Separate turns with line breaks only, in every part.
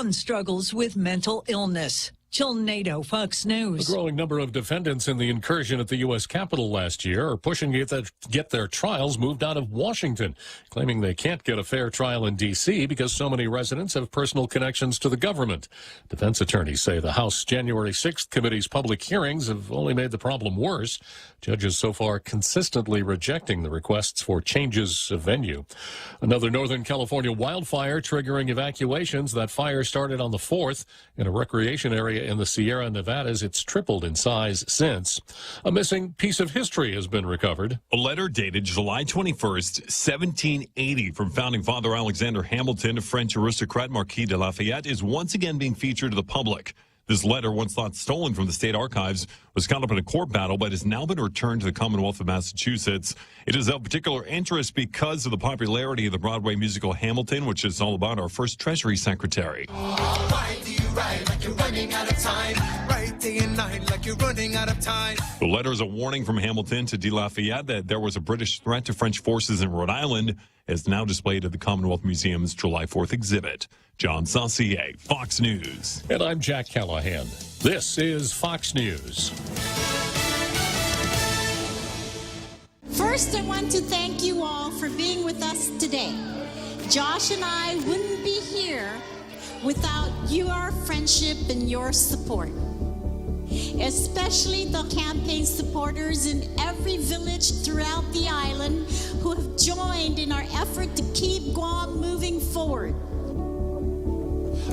Struggles with mental illness. Jill Nato, Fox News.
A growing number of defendants in the incursion at the U.S. Capitol last year are pushing to get their trials moved out of Washington, claiming they can't get a fair trial in D.C. because so many residents have personal connections to the government. Defense attorneys say the House January 6th committee's public hearings have only made the problem worse. Judges so far consistently rejecting the requests for changes of venue. Another Northern California wildfire triggering evacuations. That fire started on the 4th in a recreation area in the Sierra Nevadas. It's tripled in size since. A missing piece of history has been recovered.
A letter dated July 21st, 1780, from founding father Alexander Hamilton to French aristocrat Marquis de Lafayette is once again being featured to the public. This letter, once thought stolen from the state archives, was caught up in a court battle, but has now been returned to the Commonwealth of Massachusetts. It is of particular interest because of the popularity of the Broadway musical Hamilton, which is all about our first Treasury Secretary.
Why do you ride like you're running out of time? Right day and night like you're running out of time.
The letter is a warning from Hamilton to de Lafayette that there was a British threat to French forces in Rhode Island, as now displayed at the Commonwealth Museum's July 4th exhibit. John Saucier, Fox News.
And I'm Jack Callahan. This is Fox News.
First, I want to thank you all for being with us today. Josh and I wouldn't be here without your friendship and your support. Especially the campaign supporters in every village throughout the island who have joined in our effort to keep Guam moving forward.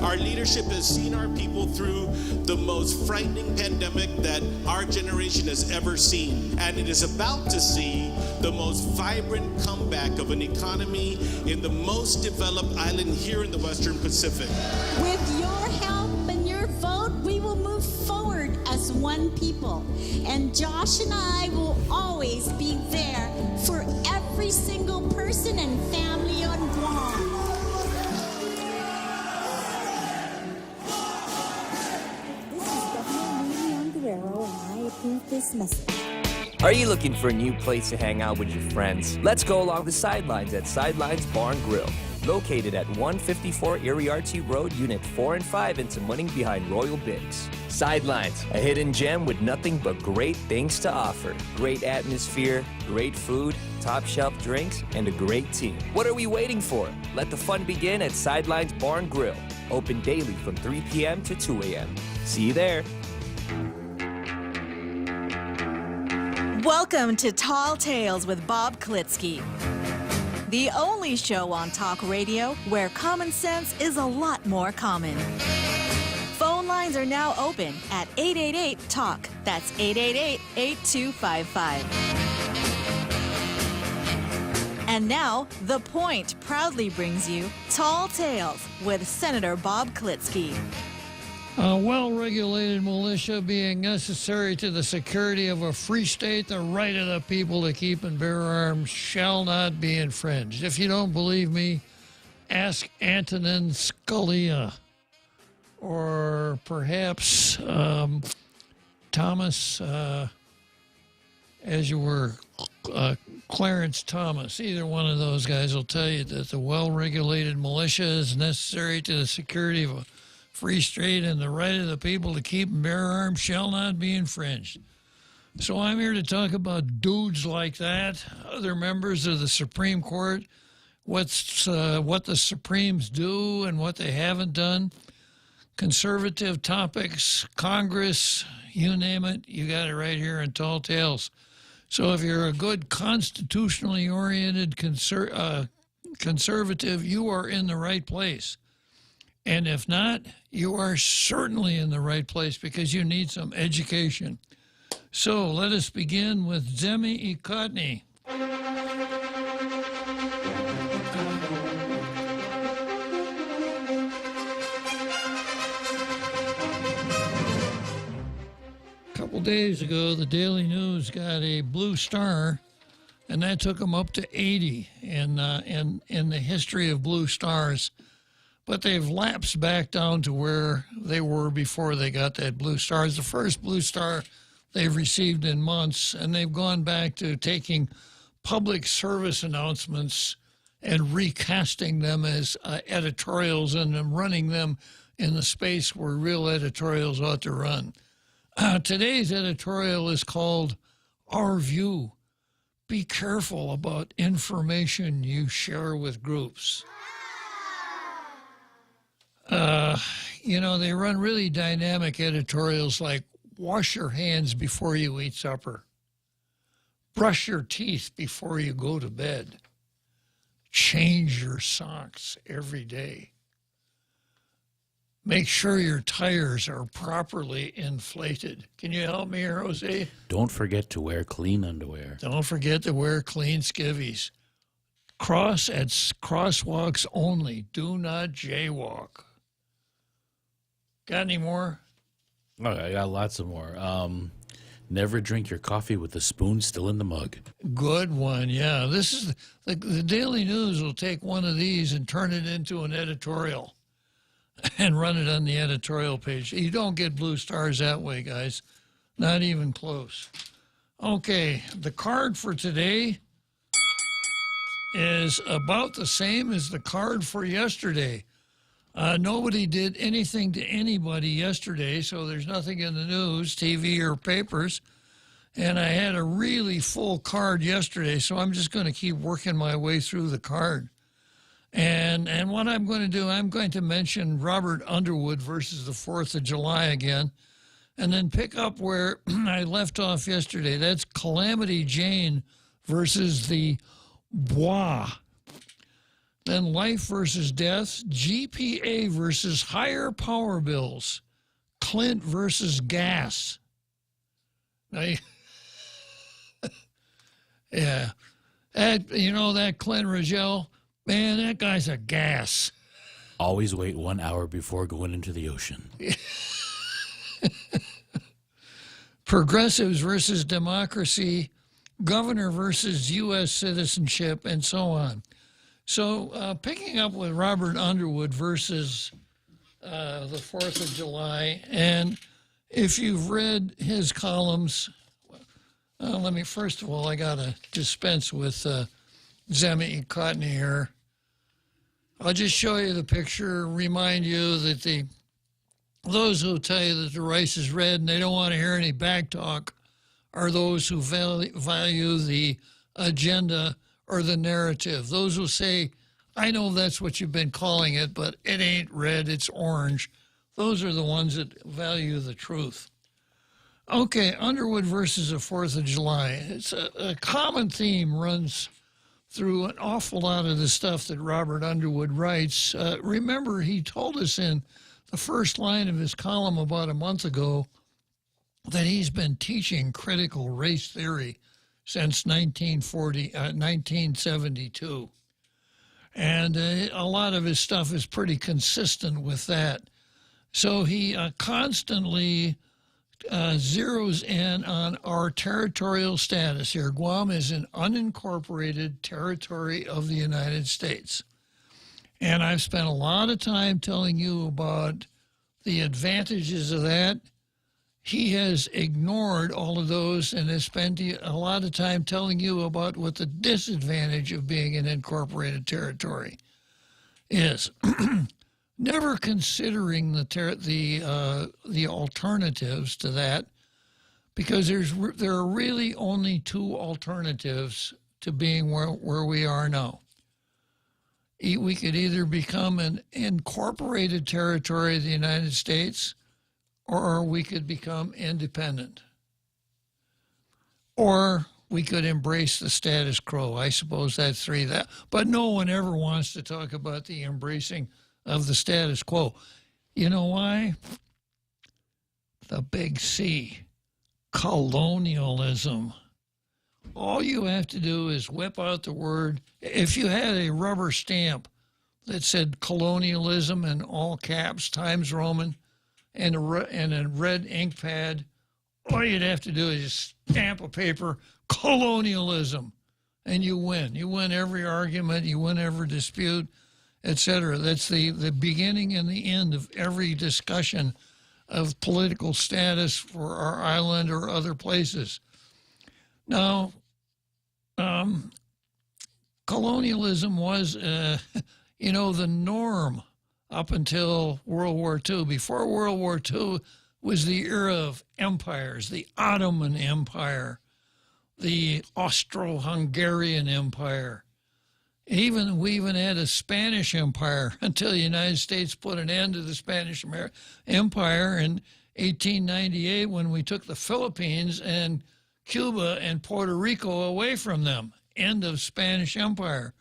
Our leadership has seen our people through the most frightening pandemic that our generation has ever seen. And it is about to see the most vibrant comeback of an economy in the most developed island here in the Western Pacific.
With your help and your vote, we will move forward as one people. And Josh and I will always be there for every single person and family on Guam.
And I approve this message.
Are you looking for a new place to hang out with your friends? Let's go along the sidelines at Sidelines Bar and Grill, located at 154 Iriarte Road, Unit 4 and 5 in Tamuning behind Royal Bigs. Sidelines, a hidden gem with nothing but great things to offer. Great atmosphere, great food, top shelf drinks, and a great team. What are we waiting for? Let the fun begin at Sidelines Bar and Grill, open daily from 3 p.m. to 2 a.m. See you there.
Welcome to Tall Tales with Bob Klitzkie, the only show on talk radio where common sense is a lot more common. Phone lines are now open at 888-TALK. That's 888-8255. And now, The Point proudly brings you Tall Tales with Senator Bob Klitzkie.
A well-regulated militia being necessary to the security of a free state, the right of the people to keep and bear arms shall not be infringed. If you don't believe me, ask Antonin Scalia, or perhaps Thomas, as you were, Clarence Thomas. Either one of those guys will tell you that the well-regulated militia is necessary to the security of a free state, and the right of the people to keep and bear arms shall not be infringed. So I'm here to talk about dudes like that, other members of the Supreme Court, what the Supremes do and what they haven't done, conservative topics, Congress, you name it, you got it right here in Tall Tales. So if you're a good constitutionally oriented conservative, you are in the right place. And if not, you are certainly in the right place because you need some education. So let us begin with Zemi Ikotny. A couple days ago, the Daily News got a blue star, and that took them up to 80 in the history of blue stars. But they've lapsed back down to where they were before they got that blue star. It's the first blue star they've received in months, and they've gone back to taking public service announcements and recasting them as editorials and then running them in the space where real editorials ought to run. Today's editorial is called Our View. Be careful about information you share with groups. They run really dynamic editorials like wash your hands before you eat supper, brush your teeth before you go to bed, change your socks every day, make sure your tires are properly inflated. Can you help me here, Jose?
Don't forget to wear clean underwear.
Don't forget to wear clean skivvies. Cross at crosswalks only. Do not jaywalk. Got any more?
Oh, I got lots of more. Never drink your coffee with the spoon still in the mug.
Good one, yeah. This is the Daily News will take one of these and turn it into an editorial and run it on the editorial page. You don't get blue stars that way, guys. Not even close. Okay, the card for today is about the same as the card for yesterday. Nobody did anything to anybody yesterday, so there's nothing in the news, TV, or papers. And I had a really full card yesterday, so I'm just going to keep working my way through the card. And what I'm going to do, I'm going to mention Robert Underwood versus the 4th of July again, and then pick up where I left off yesterday. That's Calamity Jane versus the Bois. Then Life versus Death, GPA versus higher power bills, Clint versus gas. Now, yeah, that Clint Rogel, man, that guy's a gas.
Always wait 1 hour before going into the ocean.
Progressives versus democracy, governor versus U.S. citizenship, and so on. So picking up with Robert Underwood versus the 4th of July, and if you've read his columns, first of all, I got to dispense with Zemi Cotney here. I'll just show you the picture, remind you that those who tell you that the rice is red and they don't want to hear any back talk are those who value the agenda or the narrative. Those who say, I know that's what you've been calling it, but it ain't red, it's orange. Those are the ones that value the truth. Okay, Underwood versus the 4th of July. It's a common theme runs through an awful lot of the stuff that Robert Underwood writes. Remember, he told us in the first line of his column about a month ago that he's been teaching critical race theory since 1972. And a lot of his stuff is pretty consistent with that. So he constantly zeroes in on our territorial status here. Guam is an unincorporated territory of the United States. And I've spent a lot of time telling you about the advantages of that. He has ignored all of those and has spent a lot of time telling you about what the disadvantage of being an incorporated territory is. Never considering the alternatives to that, because there are really only two alternatives to being where we are now. We could either become an incorporated territory of the United States, or we could become independent. Or we could embrace the status quo. I suppose that's three. But no one ever wants to talk about the embracing of the status quo. You know why? The big C, colonialism. All you have to do is whip out the word. If you had a rubber stamp that said colonialism in all caps, Times Roman, and a red ink pad, all you'd have to do is just stamp a paper, colonialism, and you win. You win every argument, you win every dispute, etc. That's the beginning and the end of every discussion of political status for our island or other places. Now, colonialism was, the norm up until World War II. Before World War II was the era of empires, the Ottoman Empire, the Austro-Hungarian Empire. We even had a Spanish Empire until the United States put an end to the Spanish Empire in 1898 when we took the Philippines and Cuba and Puerto Rico away from them. End of Spanish Empire.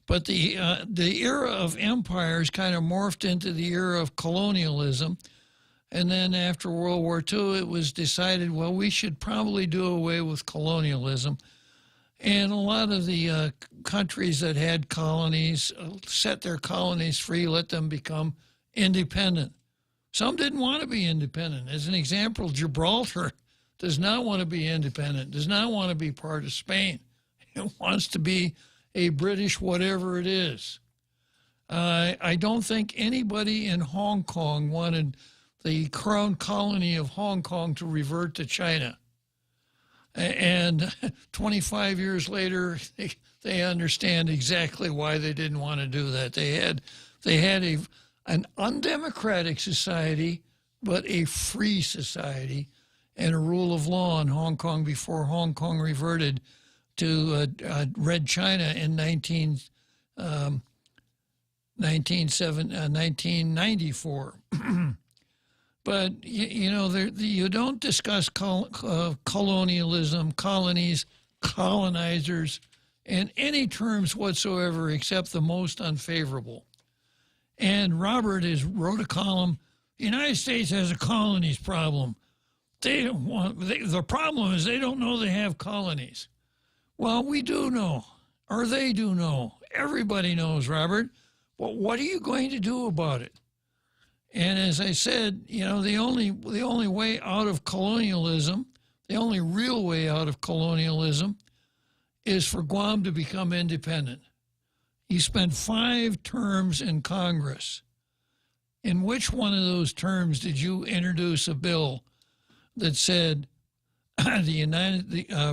But the era of empires kind of morphed into the era of colonialism. And then after World War II, it was decided, well, we should probably do away with colonialism. And a lot of the countries that had colonies set their colonies free, let them become independent. Some didn't want to be independent. As an example, Gibraltar does not want to be independent, does not want to be part of Spain. It wants to be a British whatever it is. I don't think anybody in Hong Kong wanted the crown colony of Hong Kong to revert to China. And 25 years later, they understand exactly why they didn't want to do that. They had an undemocratic society, but a free society, and a rule of law in Hong Kong before Hong Kong reverted to Red China in 1994. But, you don't discuss colonialism, colonies, colonizers, in any terms whatsoever except the most unfavorable. And Robert wrote a column, the United States has a colonies problem. The problem is they don't know they have colonies. Well, we do know, or they do know. Everybody knows, Robert. But what are you going to do about it? And as I said, the only way out of colonialism, the only real way out of colonialism is for Guam to become independent. He spent 5 terms in Congress. In which one of those terms did you introduce a bill that said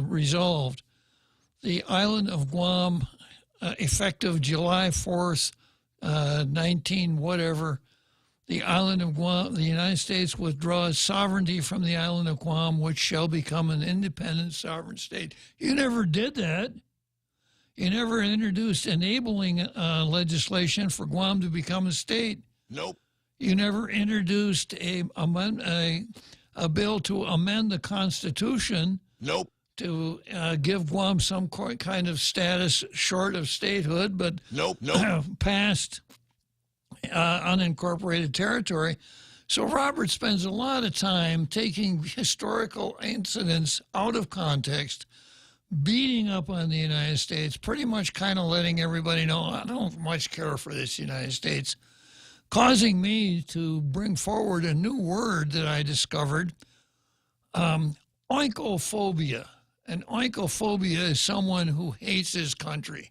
resolved the island of Guam effective July 4th, 19 whatever, the island of Guam, the United States withdraws sovereignty from the island of Guam, which shall become an independent sovereign state. You never did that. You never introduced enabling legislation for Guam to become a state.
Nope.
You never introduced a bill to amend the Constitution.
Nope.
To give Guam some kind of status short of statehood, but
nope.
past unincorporated territory. So Robert spends a lot of time taking historical incidents out of context, beating up on the United States, pretty much kind of letting everybody know, I don't much care for this United States, causing me to bring forward a new word that I discovered, oikophobia. And oikophobia is someone who hates his country.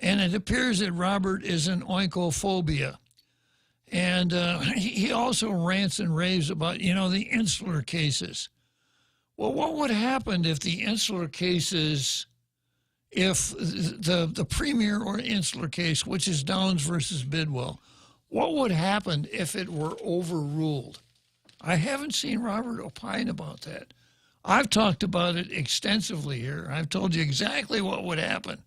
And it appears that Robert is an oikophobia. And he also rants and raves about, the insular cases. Well, what would happen if the insular cases, if the premier or insular case, which is Downs versus Bidwell, what would happen if it were overruled? I haven't seen Robert opine about that. I've talked about it extensively here. I've told you exactly what would happen.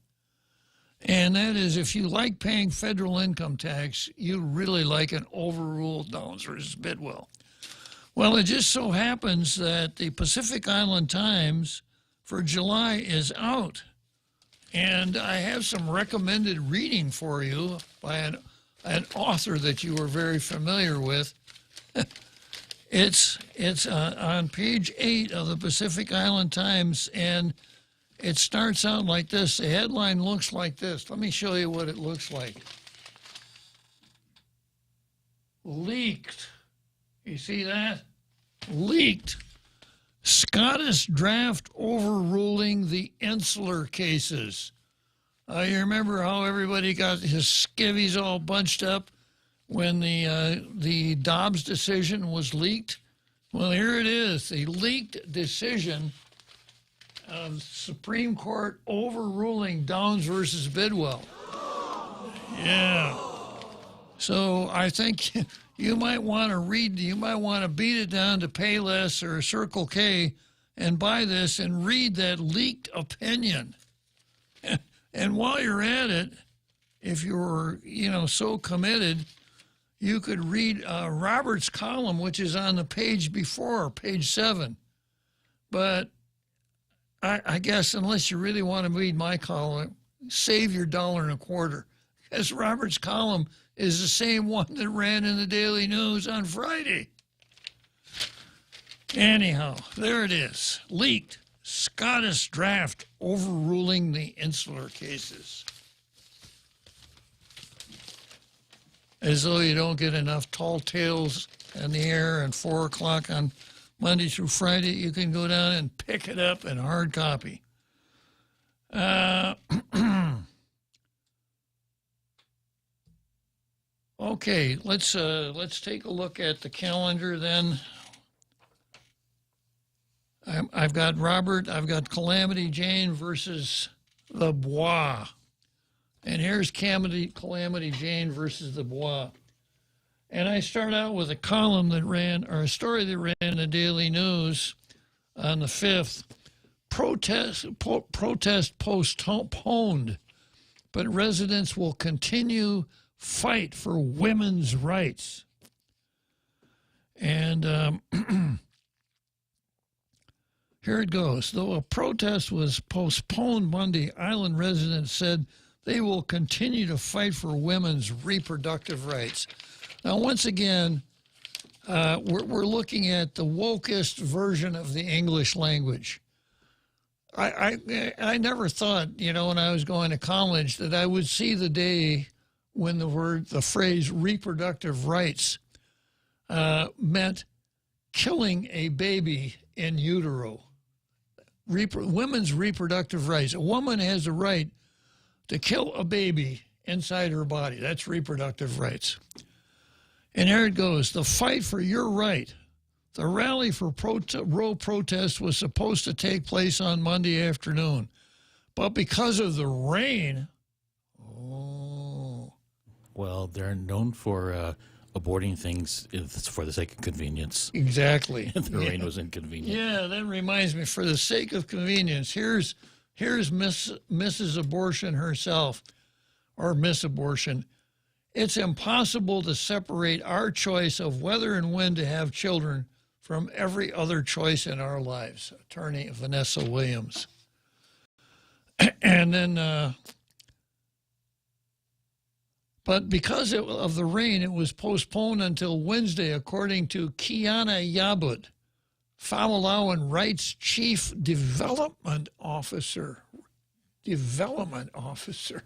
And that is, if you like paying federal income tax, you really like an overruled Downs versus Bidwell. Well, it just so happens that the Pacific Island Times for July is out. And I have some recommended reading for you by an author that you are very familiar with. It's on page 8 of the Pacific Island Times, and it starts out like this. The headline looks like this. Let me show you what it looks like. Leaked. You see that? Leaked. Scottish draft overruling the insular cases. You remember how everybody got his skivvies all bunched up when the Dobbs decision was leaked? Well, here it is, the leaked decision of Supreme Court overruling Downs versus Bidwell. Yeah. So I think you might want to beat it down to Payless or Circle K and buy this and read that leaked opinion. And while you're at it, if you're, so committed, you could read Robert's column, which is on the page before, page 7. But I guess unless you really want to read my column, save your $1.25. Because Robert's column is the same one that ran in the Daily News on Friday. Anyhow, there it is. Leaked. Scottish draft overruling the insular cases. As though you don't get enough tall tales in the air and 4 o'clock on Monday through Friday, you can go down and pick it up in hard copy. Okay, let's take a look at the calendar then. I've got Robert, I've got Calamity Jane versus the Bois. And here's Calamity Jane versus the Bois. And I start out with a column that ran, or a story that ran in the Daily News on the 5th. Protest postponed, but residents will continue fight for women's rights. And here it goes. Though a protest was postponed Monday, island residents said they will continue to fight for women's reproductive rights. Now, once again, we're looking at the wokest version of the English language. I never thought, when I was going to college, that I would see the day when the phrase reproductive rights meant killing a baby in utero. Women's reproductive rights. A woman has the right to kill a baby inside her body. That's reproductive rights. And there it goes. The fight for your right. The rally for Roe protest was supposed to take place on Monday afternoon. But because of the rain,
well, they're known for aborting things for the sake of convenience.
Exactly.
The rain was inconvenient.
Yeah, that reminds me, for the sake of convenience, here's Mrs. Abortion herself, or Miss Abortion. It's impossible to separate our choice of whether and when to have children from every other choice in our lives. Attorney Vanessa Williams. And then, but because of the rain, it was postponed until Wednesday, according to Kiana Yabut, Famalawan Rights Chief Development Officer.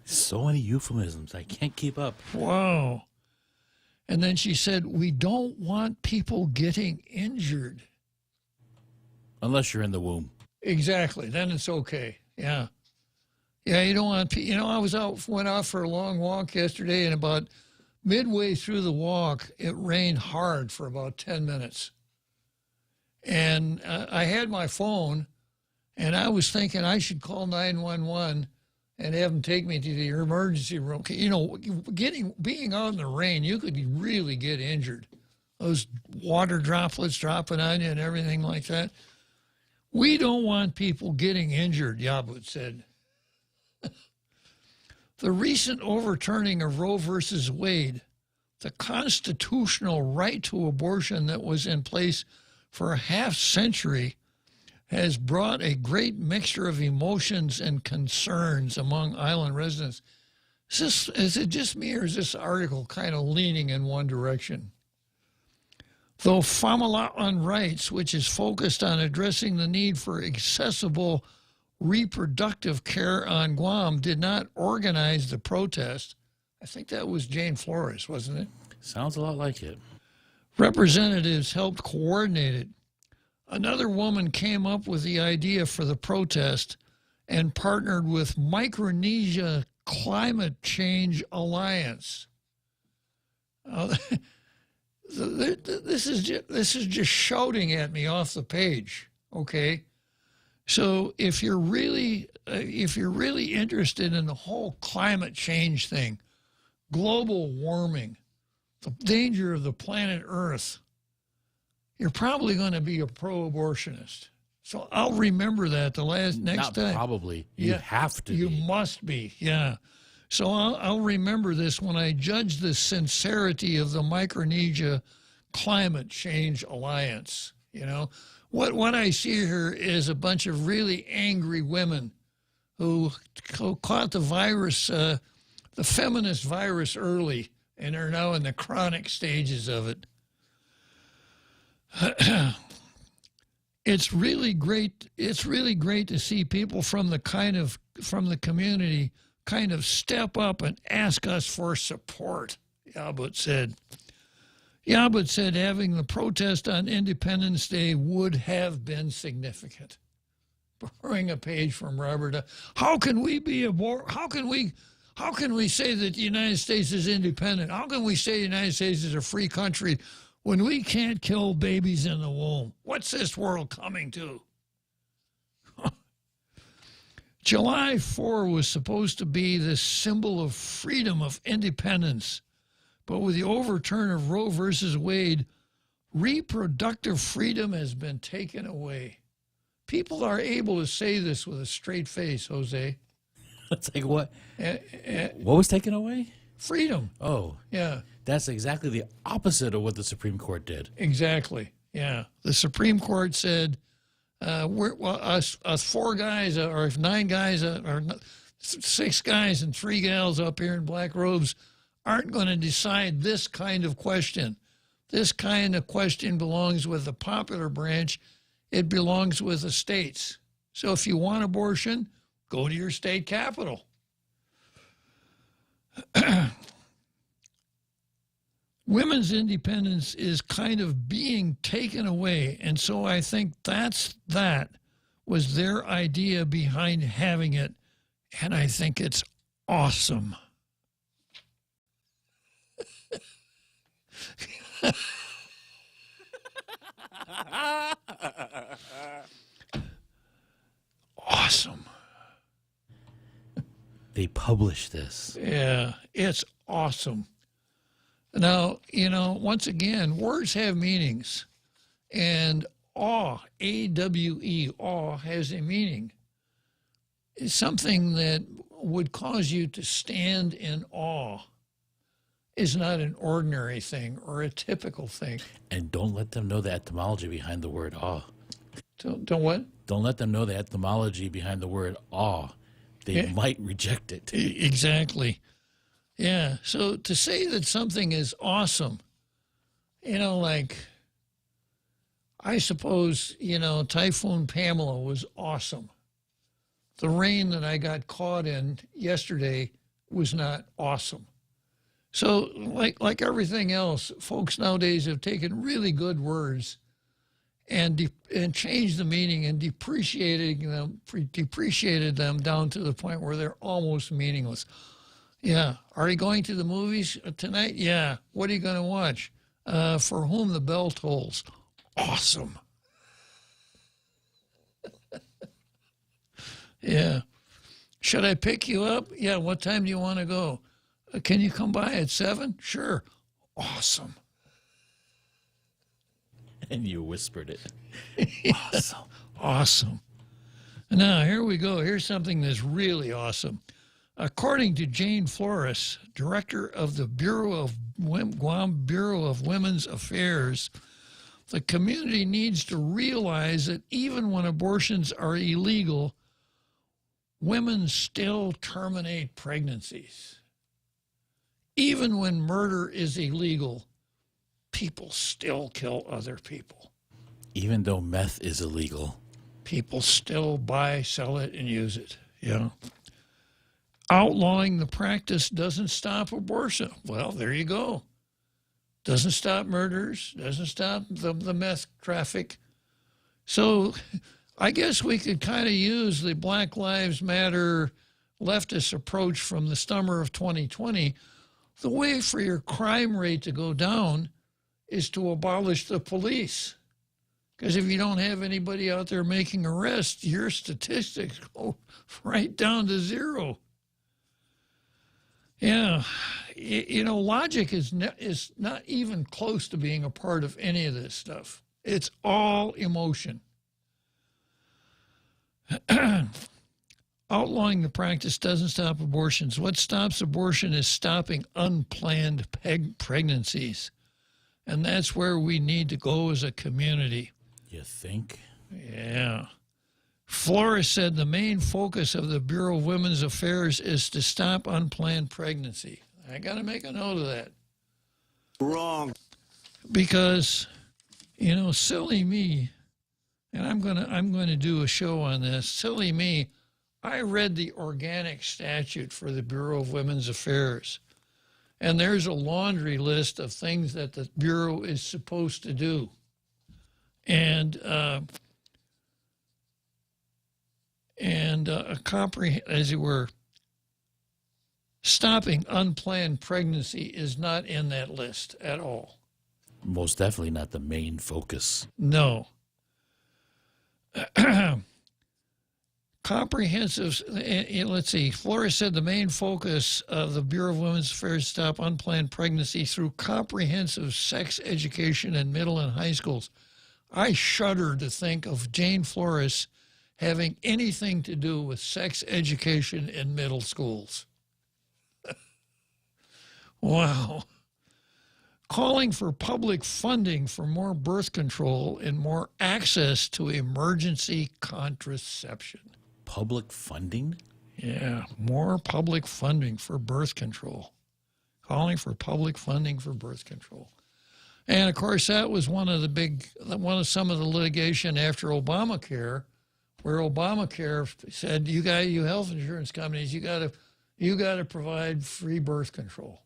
So many euphemisms. I can't keep up.
Wow. And then she said, we don't want people getting injured.
Unless you're in the womb.
Exactly. Then it's okay. Yeah. Yeah, you don't want, I went out for a long walk yesterday, and about midway through the walk, it rained hard for about 10 minutes. And I had my phone, and I was thinking I should call 911 and have them take me to the emergency room. Being out in the rain, you could really get injured. Those water droplets dropping on you and everything like that. We don't want people getting injured, Yabut said. The recent overturning of Roe versus Wade, the constitutional right to abortion that was in place for a half-century, has brought a great mixture of emotions and concerns among island residents. Is it just me, or is this article kind of leaning in one direction? Though Famalawan Rights, which is focused on addressing the need for accessible reproductive care on Guam, did not organize the protest. I think that was Jane Flores, wasn't it?
Sounds a lot like it.
Representatives helped coordinate it. Another woman came up with the idea for the protest and partnered with Micronesia Climate Change Alliance. This is just shouting at me off the page, okay? So if you're really interested in the whole climate change thing, global warming, the danger of the planet Earth, you're probably going to be a pro-abortionist. So I'll remember that next
Not
time.
Probably. You have to
You
be.
must be, yeah. So I'll remember this when I judge the sincerity of the Micronesia Climate Change Alliance. You know, what I see here is a bunch of really angry women who caught the virus, the feminist virus early, and are now in the chronic stages of it. It's really great. It's really great to see people from the community kind of step up and ask us for support, Yabut said. Yabut said having the protest on Independence Day would have been significant. Borrowing a page from Robert, how can we say that the United States is independent? How can we say the United States is a free country when we can't kill babies in the womb? What's this world coming to? July 4 was supposed to be this symbol of freedom, of independence. But with the overturn of Roe versus Wade, reproductive freedom has been taken away. People are able to say this with a straight face, Jose.
It's like what? What was taken away?
Freedom.
Oh.
Yeah.
That's exactly the opposite of what the Supreme Court did.
Exactly. Yeah. The Supreme Court said, us 4 guys, or 9 guys, or 6 guys and 3 gals up here in black robes aren't going to decide this kind of question. This kind of question belongs with the popular branch. It belongs with the states. So if you want abortion, go to your state capital. Women's independence is kind of being taken away, and so I think that was their idea behind having it, and I think it's awesome. Awesome.
They published this.
Yeah, it's awesome. Now, you know, once again, words have meanings. And awe, A-W-E, awe, has a meaning. It's something that would cause you to stand in awe. Is not an ordinary thing or a typical thing.
And don't let them know the etymology behind the word awe.
Don't what?
Don't let them know the etymology behind the word awe. They might reject it.
Exactly. Yeah. So to say that something is awesome, you know, like, I suppose, you know, Typhoon Pamela was awesome. The rain that I got caught in yesterday was not awesome. So like everything else, folks nowadays have taken really good words and changed the meaning and depreciated them down to the point where they're almost meaningless. Yeah. Are you going to the movies tonight? Yeah. What are you going to watch? For Whom the Bell Tolls. Awesome. Yeah. Should I pick you up? Yeah. What time do you want to go? Can you come by at 7? Sure. Awesome.
And you whispered it.
Awesome. Awesome. Now, here we go. Here's something that's really awesome. According to Jane Flores, director of the Guam Bureau of Women's Affairs, the community needs to realize that even when abortions are illegal, women still terminate pregnancies. Even when murder is illegal, people still kill other people.
Even though meth is illegal,
people still buy, sell it, and use it. Yeah. Outlawing the practice doesn't stop abortion. Well, there you go. Doesn't stop murders, doesn't stop the meth traffic. So I guess we could kind of use the Black Lives Matter leftist approach from the summer of 2020. The way for your crime rate to go down is to abolish the police. Because if you don't have anybody out there making arrests, your statistics go right down to 0. Yeah, logic is not even close to being a part of any of this stuff. It's all emotion. Outlawing the practice doesn't stop abortions. What stops abortion is stopping unplanned pregnancies. And that's where we need to go as a community.
You think?
Yeah. Flores said the main focus of the Bureau of Women's Affairs is to stop unplanned pregnancy. I got to make a note of that.
Wrong.
Because, silly me, and I'm going to do a show on this. Silly me, I read the organic statute for the Bureau of Women's Affairs, and there's a laundry list of things that the Bureau is supposed to do. And as it were, stopping unplanned pregnancy is not in that list at all.
Most definitely not the main focus.
No. Comprehensive, let's see, Flores said the main focus of the Bureau of Women's Affairs is to stop unplanned pregnancy through comprehensive sex education in middle and high schools. I shudder to think of Jane Flores having anything to do with sex education in middle schools. Wow. Calling for public funding for more birth control and more access to emergency contraception.
Public funding?
Yeah, more public funding for birth control. Calling for public funding for birth control. And of course, that was some of the litigation after Obamacare, where Obamacare said, you health insurance companies, you got to provide free birth control.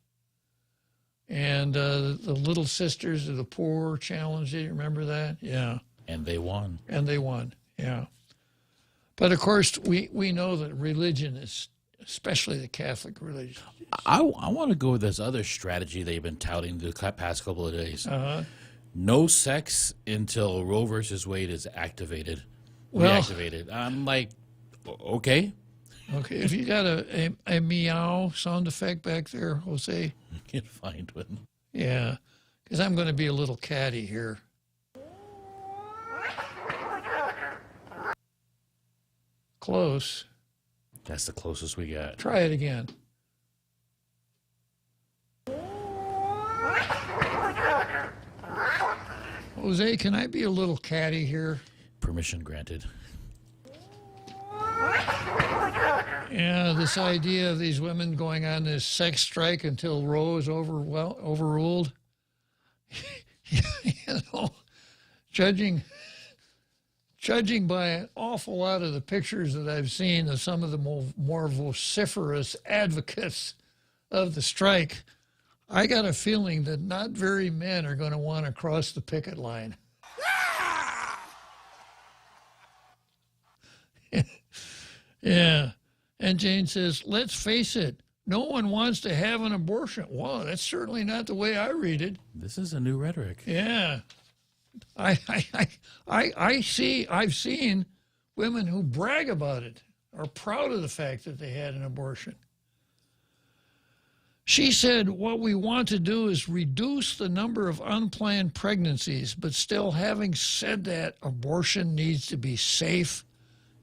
And the Little Sisters of the Poor challenge, do you remember that? Yeah.
And they won.
Yeah. But of course, we know that religion is, especially the Catholic religion.
I want to go with this other strategy they've been touting the past couple of days.
Uh-huh.
No sex until Roe versus Wade is reactivated. I'm like, okay.
Okay, if you got a meow sound effect back there, Jose.
I can't find one.
Yeah, because I'm going to be a little catty here. Close.
That's the closest we got.
Try it again. Jose, can I be a little catty here?
Permission granted.
Yeah, this idea of these women going on this sex strike until Roe is overruled. Judging by an awful lot of the pictures that I've seen of some of the more vociferous advocates of the strike, I got a feeling that not very many are going to want to cross the picket line. Yeah. And Jane says, let's face it, no one wants to have an abortion. Wow, that's certainly not the way I read it.
This is a new rhetoric.
Yeah. I've seen women who brag about it, are proud of the fact that they had an abortion. She said, what we want to do is reduce the number of unplanned pregnancies, but still, having said that, abortion needs to be safe,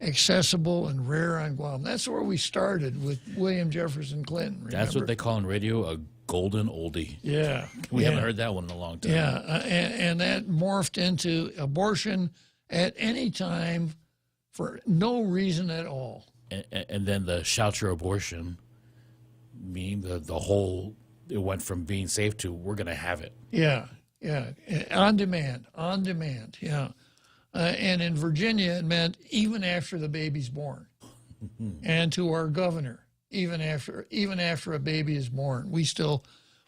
accessible, and rare on Guam. That's where we started with William Jefferson Clinton. Remember?
That's what they call in radio a golden oldie.
Yeah.
We haven't heard that one in a long time.
Yeah, and that morphed into abortion at any time for no reason at all.
And then the shout your abortion, meaning the whole, it went from being safe to we're going to have it.
Yeah. On demand, yeah. And in Virginia, it meant even after the baby's born. And to our governor, even after a baby is born, we still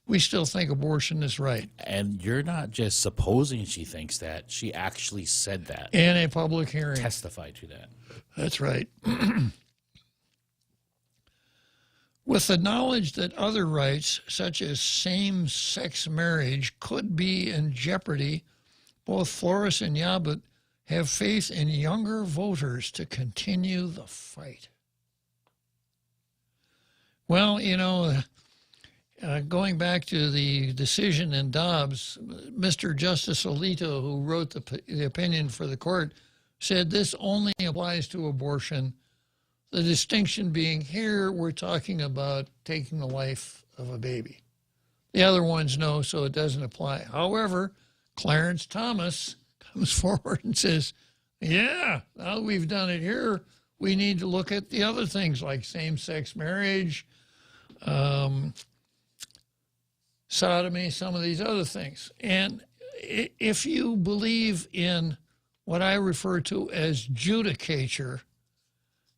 think abortion is right.
And you're not just supposing she thinks that. She actually said that.
In a public hearing.
Testified to that.
That's right. With the knowledge that other rights, such as same-sex marriage, could be in jeopardy, both Flores and Yabut have faith in younger voters to continue the fight. Well, going back to the decision in Dobbs, Mr. Justice Alito, who wrote the opinion for the court, said this only applies to abortion. The distinction being here, we're talking about taking the life of a baby. The other ones no, so it doesn't apply. However, Clarence Thomas comes forward and says, yeah, now that we've done it here, we need to look at the other things like same-sex marriage, sodomy, some of these other things. And if you believe in what I refer to as judicature,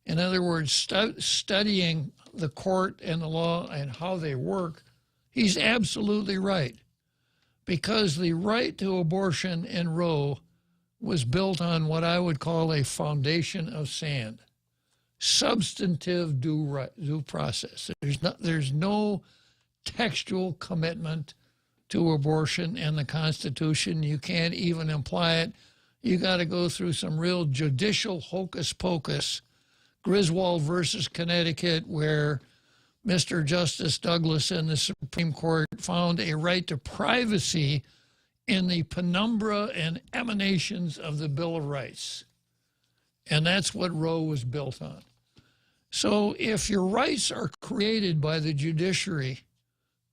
in other words, studying the court and the law and how they work, he's absolutely right. Because the right to abortion in Roe was built on what I would call a foundation of sand. Substantive due process. There's no textual commitment to abortion in the Constitution. You can't even imply it. You got to go through some real judicial hocus pocus. Griswold versus Connecticut, where Mr. Justice Douglas in the Supreme Court found a right to privacy in the penumbra and emanations of the Bill of Rights. And that's what Roe was built on. So if your rights are created by the judiciary,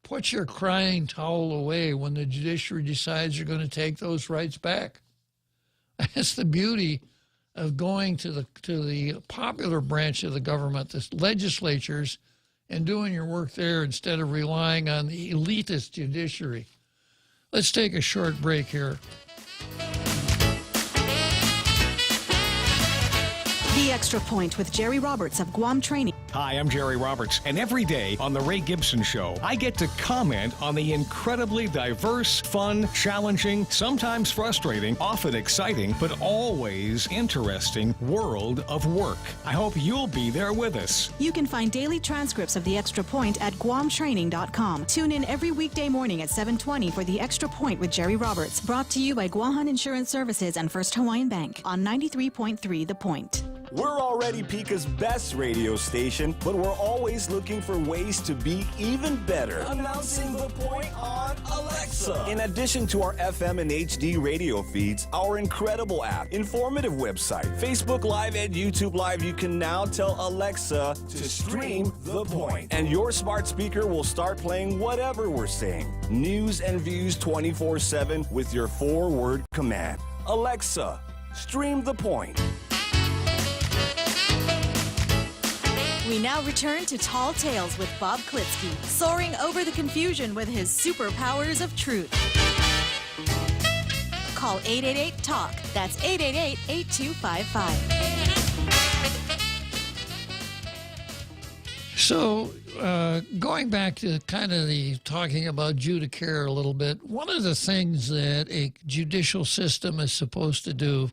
put your crying towel away when the judiciary decides you're going to take those rights back. That's the beauty of going to the popular branch of the government, the legislatures, and doing your work there instead of relying on the elitist judiciary. Let's take a short break here.
The Extra Point with Jerry Roberts of Guam Training.
Hi, I'm Jerry Roberts, and every day on The Ray Gibson Show, I get to comment on the incredibly diverse, fun, challenging, sometimes frustrating, often exciting, but always interesting world of work. I hope you'll be there with us.
You can find daily transcripts of The Extra Point at guamtraining.com. Tune in every weekday morning at 7:20 for The Extra Point with Jerry Roberts, brought to you by Guahan Insurance Services and First Hawaiian Bank on 93.3 The Point.
We're already Pika's best radio station, but we're always looking for ways to be even better. Announcing The Point on Alexa. In addition to our FM and HD radio feeds, our incredible app, informative website, Facebook Live, and YouTube Live, you can now tell Alexa to stream The Point. And your smart speaker will start playing whatever we're saying. News and views 24/7 with your 4-word command. Alexa, stream The Point.
We now return to Tall Tales with Bob Klitzkie, soaring over the confusion with his superpowers of truth. Call 888-TALK. That's 888-8255.
So going back to kind of the talking about judicare a little bit, one of the things that a judicial system is supposed to do,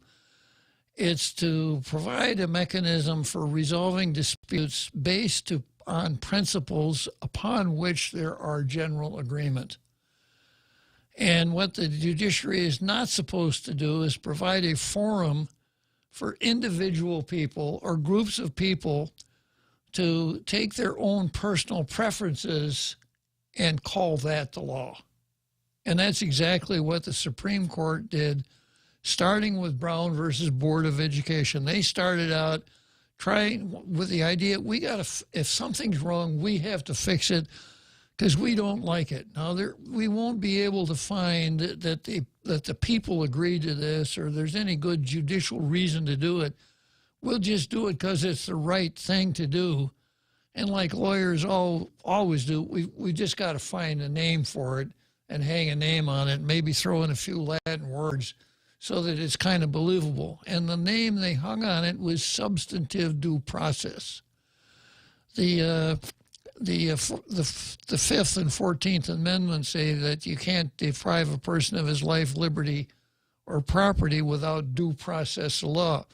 it's to provide a mechanism for resolving disputes based on principles upon which there are general agreement. And what the judiciary is not supposed to do is provide a forum for individual people or groups of people to take their own personal preferences and call that the law. And that's exactly what the Supreme Court did, starting with Brown versus Board of Education. They started out trying with the idea, if something's wrong, we have to fix it because we don't like it. Now, we won't be able to find that the people agree to this or there's any good judicial reason to do it. We'll just do it because it's the right thing to do. And like lawyers always do, we just got to find a name for it and hang a name on it, maybe throw in a few Latin words so that it's kind of believable. And the name they hung on it was substantive due process. The Fifth and 14th Amendments say that you can't deprive a person of his life, liberty, or property without due process of law.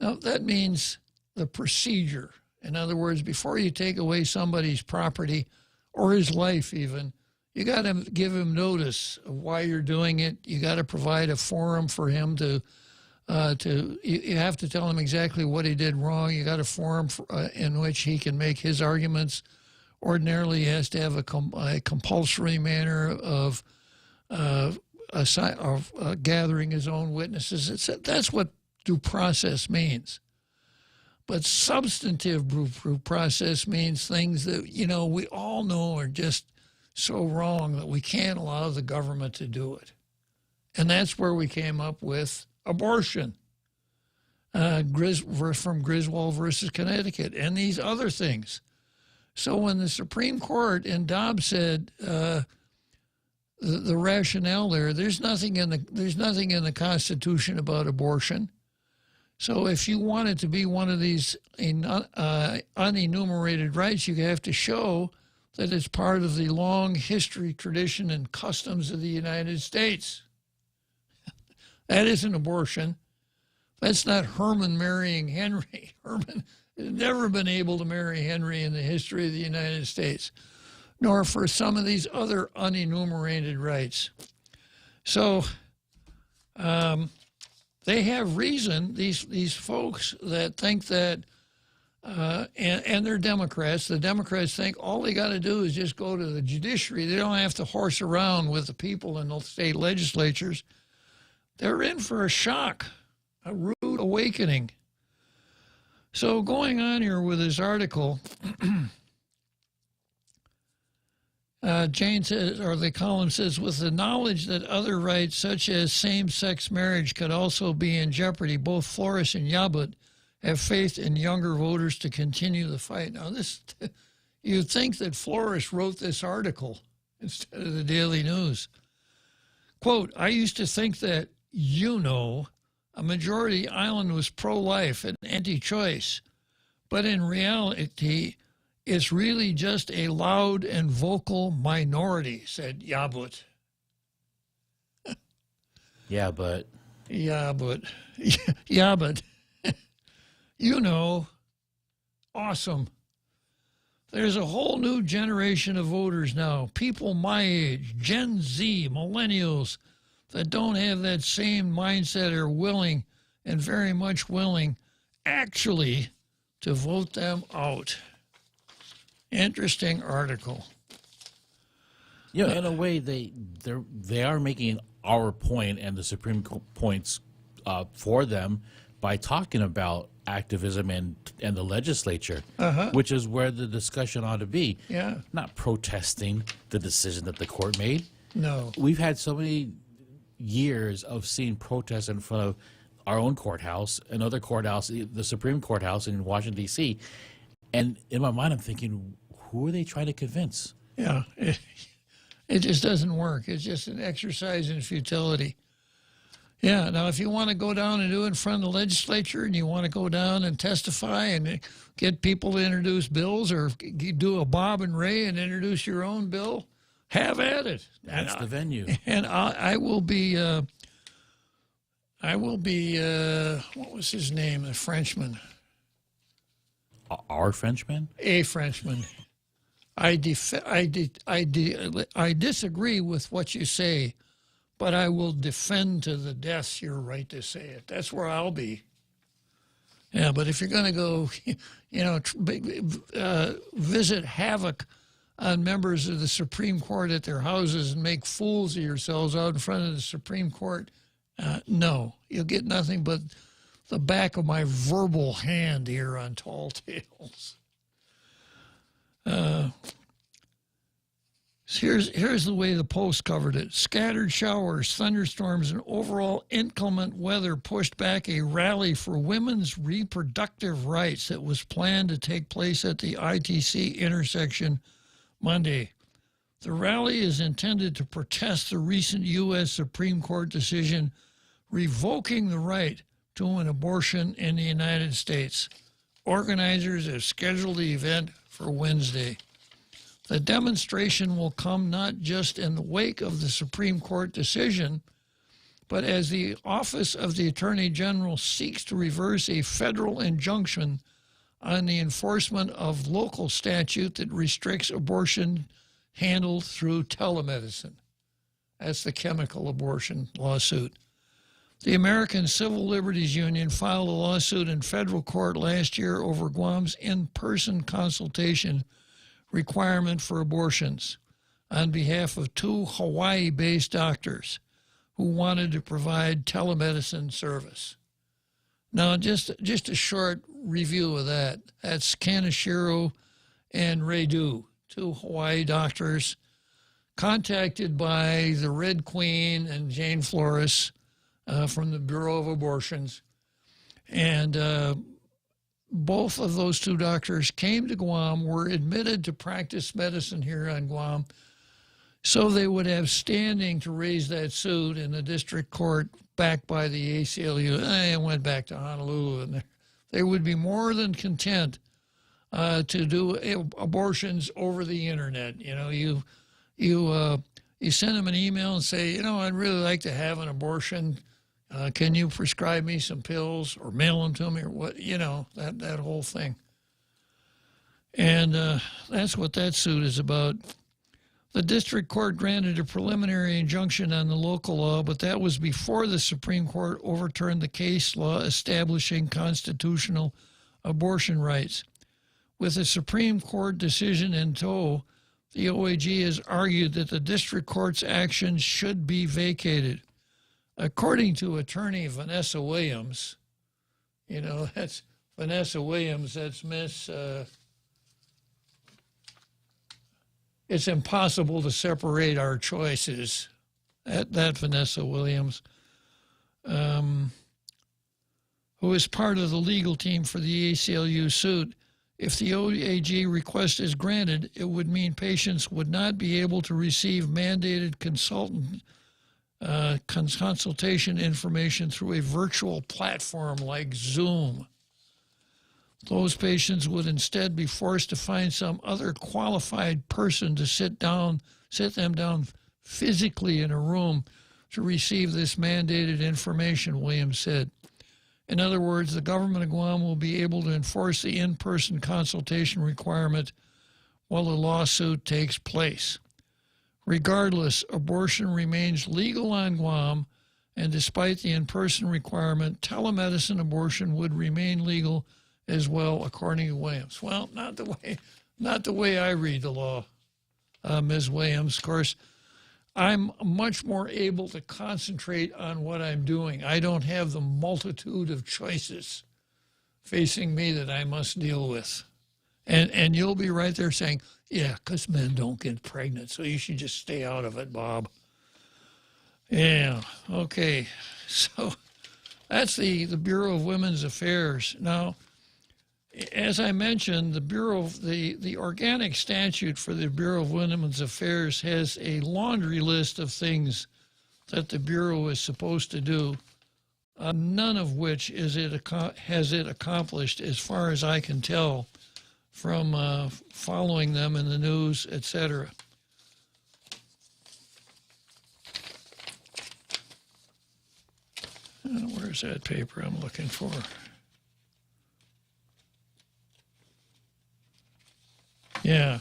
Now, that means the procedure. In other words, before you take away somebody's property or his life even, you got to give him notice of why you're doing it. You got to provide a forum for him you have to tell him exactly what he did wrong. You got a forum in which he can make his arguments, ordinarily has to have a compulsory manner of gathering his own witnesses. That's what due process means. But substantive due process means things that, we all know are just so wrong that we can't allow the government to do it. And that's where we came up with abortion, from Griswold versus Connecticut, and these other things. So when the Supreme Court in Dobbs said the rationale there's nothing in the Constitution about abortion. So if you wanted to be one of these unenumerated rights, you have to show that it's part of the long history, tradition, and customs of the United States. That isn't abortion. That's not Herman marrying Henry. Herman has never been able to marry Henry in the history of the United States, nor for some of these other unenumerated rights. So they have reason, these folks that think that, and they're Democrats. The Democrats think all they got to do is just go to the judiciary. They don't have to horse around with the people in the state legislatures. They're in for a shock, a rude awakening. So going on here with this article, Jane says, or the column says, with the knowledge that other rights such as same-sex marriage could also be in jeopardy, both Flores and Yabut have faith in younger voters to continue the fight. Now, you'd think that Flores wrote this article instead of the Daily News. Quote, I used to think that, a majority island was pro-life and anti-choice, but in reality, it's really just a loud and vocal minority, said Yabut.
Yeah, but.
Awesome. There's a whole new generation of voters now, people my age, Gen Z, millennials, that don't have that same mindset, are willing, and very much willing, actually, to vote them out. Interesting article.
In a way, they are making our point and the Supreme points for them by talking about activism and the legislature, which is where the discussion ought to be.
Yeah.
Not protesting the decision that the court made.
No.
We've had so many years of seeing protests in front of our own courthouse, another courthouse, the Supreme Courthouse in Washington, D.C., and in my mind, I'm thinking, who are they trying to convince?
Yeah, it just doesn't work. It's just an exercise in futility. Yeah, now if you want to go down and do it in front of the legislature and you want to go down and testify and get people to introduce bills, or do a Bob and Ray and introduce your own bill, have at it.
That's the venue.
And I will be, what was his name, the Frenchman?
Our Frenchman?
A Frenchman. I disagree with what you say, but I will defend to the death your right to say it. That's where I'll be. Yeah, but if you're going to go, visit havoc on members of the Supreme Court at their houses and make fools of yourselves out in front of the Supreme Court, no, you'll get nothing but the back of my verbal hand here on Tall Tales. Here's the way the Post covered it. Scattered showers, thunderstorms, and overall inclement weather pushed back a rally for women's reproductive rights that was planned to take place at the ITC intersection Monday. The rally is intended to protest the recent U.S. Supreme Court decision revoking the right to an abortion in the United States. Organizers have scheduled the event for Wednesday. The demonstration will come not just in the wake of the Supreme Court decision, but as the Office of the Attorney General seeks to reverse a federal injunction on the enforcement of local statute that restricts abortion handled through telemedicine. That's the chemical abortion lawsuit. The American Civil Liberties Union filed a lawsuit in federal court last year over Guam's in-person consultation requirement for abortions on behalf of 2 Hawaii-based doctors who wanted to provide telemedicine service. Now, just a short review of that. That's Kaneshiro and Redu, 2 Hawaii doctors contacted by the Red Queen and Jane Flores from the Bureau of Abortions. And both of those 2 doctors came to Guam, were admitted to practice medicine here on Guam, so they would have standing to raise that suit in the district court backed by the ACLU. And went back to Honolulu, and they would be more than content to do abortions over the internet. You know, you send them an email and say, you know, I'd really like to have an abortion. Can you prescribe me some pills or mail them to me or what? You know, that whole thing. And that's what that suit is about. The district court granted a preliminary injunction on the local law, but that was before the Supreme Court overturned the case law establishing constitutional abortion rights. With the Supreme Court decision in tow, the OAG has argued that the district court's actions should be vacated. According to attorney Vanessa Williams, you know, that's Vanessa Williams, that's Miss... it's impossible to separate our choices. That Vanessa Williams, who is part of the legal team for the ACLU suit. If the OAG request is granted, it would mean patients would not be able to receive mandated consultation information through a virtual platform like Zoom. Those patients would instead be forced to find some other qualified person to sit them down physically in a room to receive this mandated information, Williams said. In other words, the government of Guam will be able to enforce the in-person consultation requirement while the lawsuit takes place. Regardless, abortion remains legal on Guam, and despite the in-person requirement, telemedicine abortion would remain legal as well, according to Williams. Well, not the way I read the law, Ms. Williams. Of course, I'm much more able to concentrate on what I'm doing. I don't have the multitude of choices facing me that I must deal with. And you'll be right there saying, yeah, because men don't get pregnant, so you should just stay out of it, Bob. Yeah, okay. So that's the Bureau of Women's Affairs. Now, as I mentioned, the organic statute for the Bureau of Women's Affairs has a laundry list of things that the Bureau is supposed to do, none of which has it accomplished, as far as I can tell, from following them in the news, etc. Where's that paper I'm looking for? Yeah.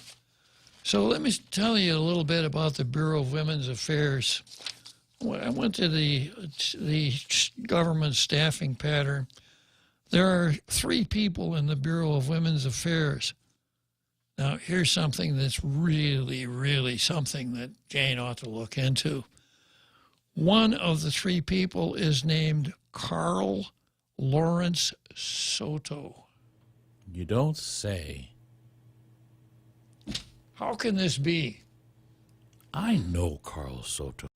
So let me tell you a little bit about the Bureau of Women's Affairs. I went to the government staffing pattern. There are 3 people in the Bureau of Women's Affairs. Now, here's something that's really, really something that Jane ought to look into. One of the 3 people is named Carl Lawrence Soto.
You don't say.
How can this be?
I know Carl Soto.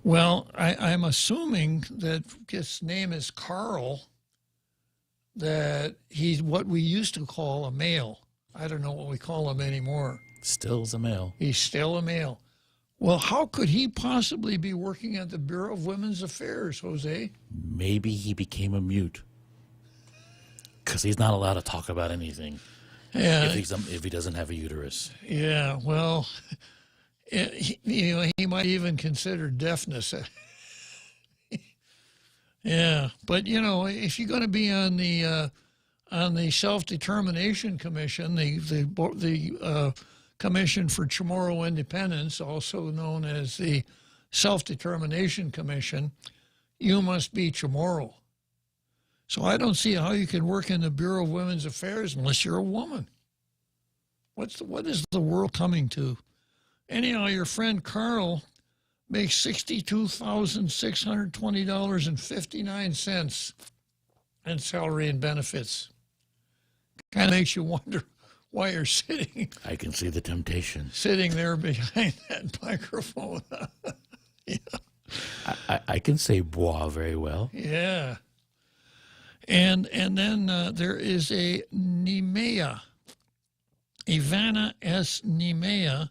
Well, I'm assuming that his name is Carl, that he's what we used to call a male. I don't know what we call him anymore.
Still's a male.
He's still a male. Well, how could he possibly be working at the Bureau of Women's Affairs, Jose?
Maybe he became a mute. Because he's not allowed to talk about anything.
Yeah.
If he doesn't have a uterus.
Yeah, well, he might even consider deafness. Yeah, but if you're going to be on the Self-Determination Commission, the Commission for Chamorro Independence, also known as the Self-Determination Commission, you must be Chamorro. So I don't see how you can work in the Bureau of Women's Affairs unless you're a woman. What is the world coming to? Anyhow, your friend Carl makes $62,620.59 in salary and benefits. Kind of makes you wonder why you're sitting.
I can see the temptation.
Sitting there behind that microphone. Yeah.
I can say bois very well.
Yeah. And then there is a Nemea, Ivana S. Nemea.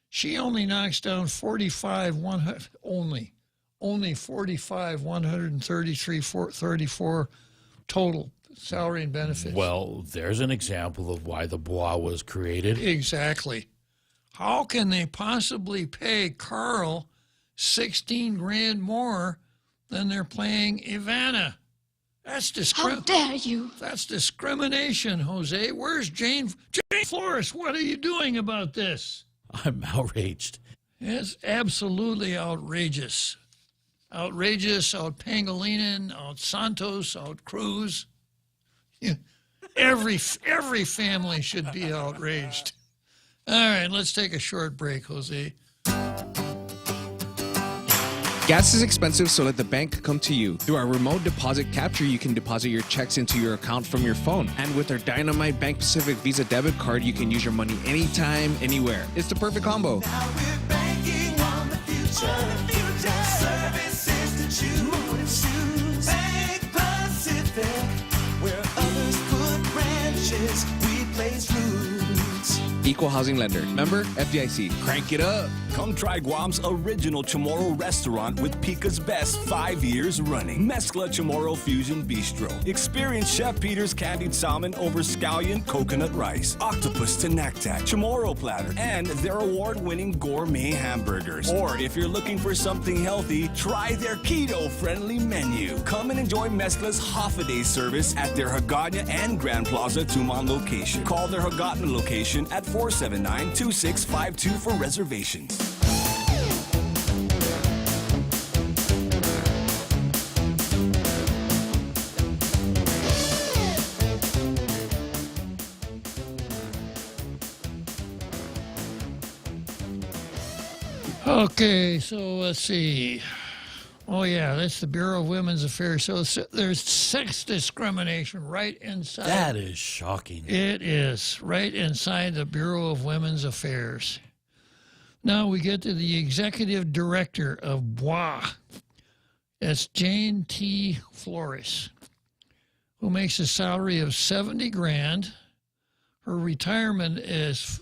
She only knocks down 45, 100, only 45, 133, 34 total salary and benefits.
Well, there's an example of why the bois was created.
Exactly. How can they possibly pay Carl 16 grand more than they're paying Ivana? That's
How dare you?
That's discrimination, Jose. Where's Jane Flores? What are you doing about this?
I'm outraged.
It's absolutely outrageous. Outrageous, out Pangolinan, out Santos, out Cruz. Yeah. Every family should be outraged. All right, let's take a short break, Jose.
Gas is expensive, so let the bank come to you. Through our remote deposit capture, you can deposit your checks into your account from your phone. And with our Dynamite Bank Pacific Visa debit card, you can use your money anytime, anywhere. It's the perfect combo.
Now we're banking on the future. Services to choose. Bank Pacific, where others put branches, we place roots.
Equal housing lender. Member FDIC. Crank it up.
Come try Guam's original Chamorro restaurant with Pica's Best 5 years running. Mezcla Chamorro Fusion Bistro. Experience Chef Peter's candied salmon over scallion coconut rice, octopus to naktak, Chamorro platter, and their award-winning gourmet hamburgers. Or if you're looking for something healthy, try their keto-friendly menu. Come and enjoy Mezcla's half-a-day service at their Hagåtña and Grand Plaza Tuman location. Call their Hagåtña location at 479-2652 for reservations.
Okay, so let's see. Oh, yeah, that's the Bureau of Women's Affairs. So there's sex discrimination right inside.
That is shocking.
It is, right inside the Bureau of Women's Affairs. Now we get to the executive director of BWA. That's Jane T. Flores, who makes a salary of 70 grand. Her retirement is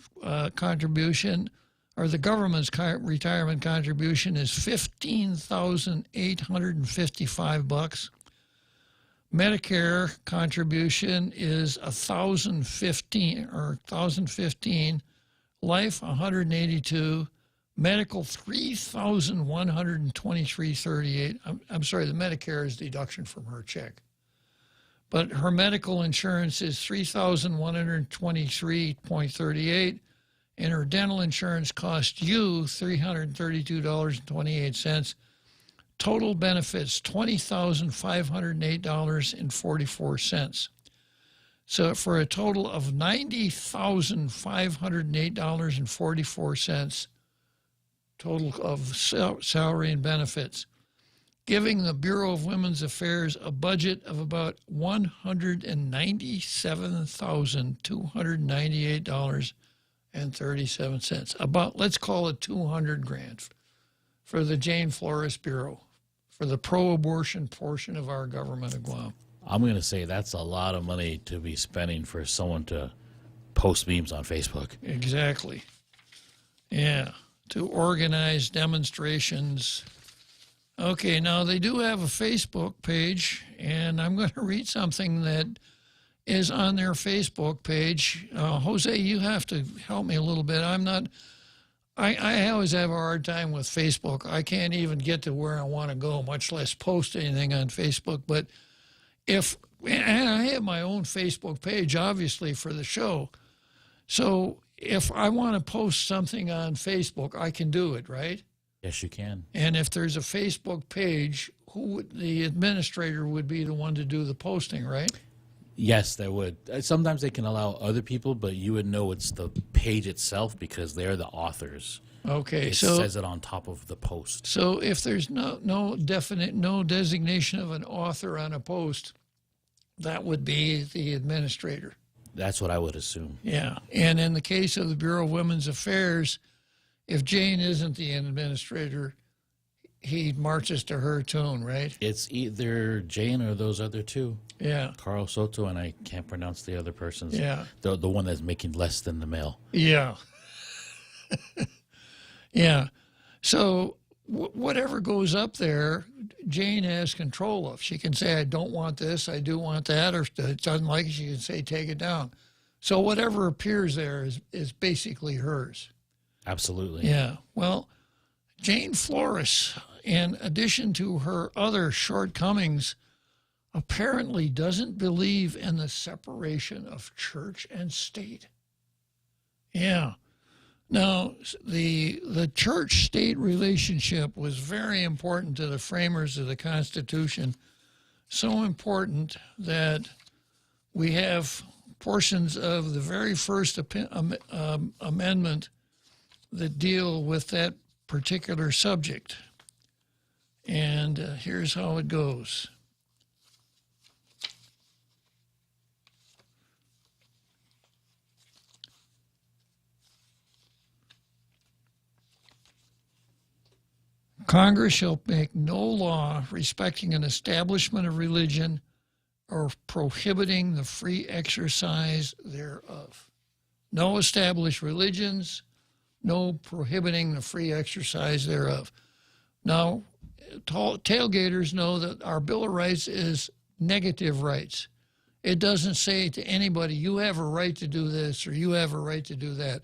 contribution, or the government's retirement contribution is $15,855. Medicare contribution is $1,015. Life $182. Medical $3,123.38. I'm sorry, the Medicare is deduction from her check. But her medical insurance is $3,123.38. And her dental insurance cost you $332.28. Total benefits, $20,508.44. So for a total of $90,508.44 total of salary and benefits, giving the Bureau of Women's Affairs a budget of about $197,298.37. About, let's call it 200 grand for the Jane Flores Bureau, for the pro-abortion portion of our government of Guam.
I'm going to say that's a lot of money to be spending for someone to post memes on Facebook.
Exactly. Yeah, to organize demonstrations. Okay, now they do have a Facebook page, and I'm going to read something that is on their Facebook page. Jose, you have to help me a little bit. I always have a hard time with Facebook. I can't even get to where I want to go, much less post anything on Facebook. But and I have my own Facebook page, obviously, for the show. So if I want to post something on Facebook, I can do it, right?
Yes, you can.
And if there's a Facebook page, the administrator would be the one to do the posting, right?
Yes, they would. Sometimes they can allow other people, but you would know it's the page itself because they're the authors.
Okay,
It
so
says it on top of the post.
so if there's no designation of an author on a post, that would be the administrator.
That's what I would assume.
Yeah, and in the case of the Bureau of Women's Affairs, if Jane isn't the administrator, he marches to her tune, right?
It's either Jane or those other two.
Yeah.
Carl Soto, and I can't pronounce the other person's.
Yeah.
The one that's making less than the male.
Yeah. Yeah. So whatever goes up there, Jane has control of. She can say, I don't want this, I do want that, or it doesn't like it, she can say, take it down. So whatever appears there is basically hers.
Absolutely.
Yeah. Well, Jane Flores, in addition to her other shortcomings, apparently doesn't believe in the separation of church and state. Yeah. Now, the church-state relationship was very important to the framers of the Constitution, so important that we have portions of the very first amendment that deal with that particular subject. And here's how it goes. Congress shall make no law respecting an establishment of religion or prohibiting the free exercise thereof. No established religions, no prohibiting the free exercise thereof. Now, tailgaters know that our Bill of Rights is negative rights. It doesn't say to anybody, you have a right to do this or you have a right to do that.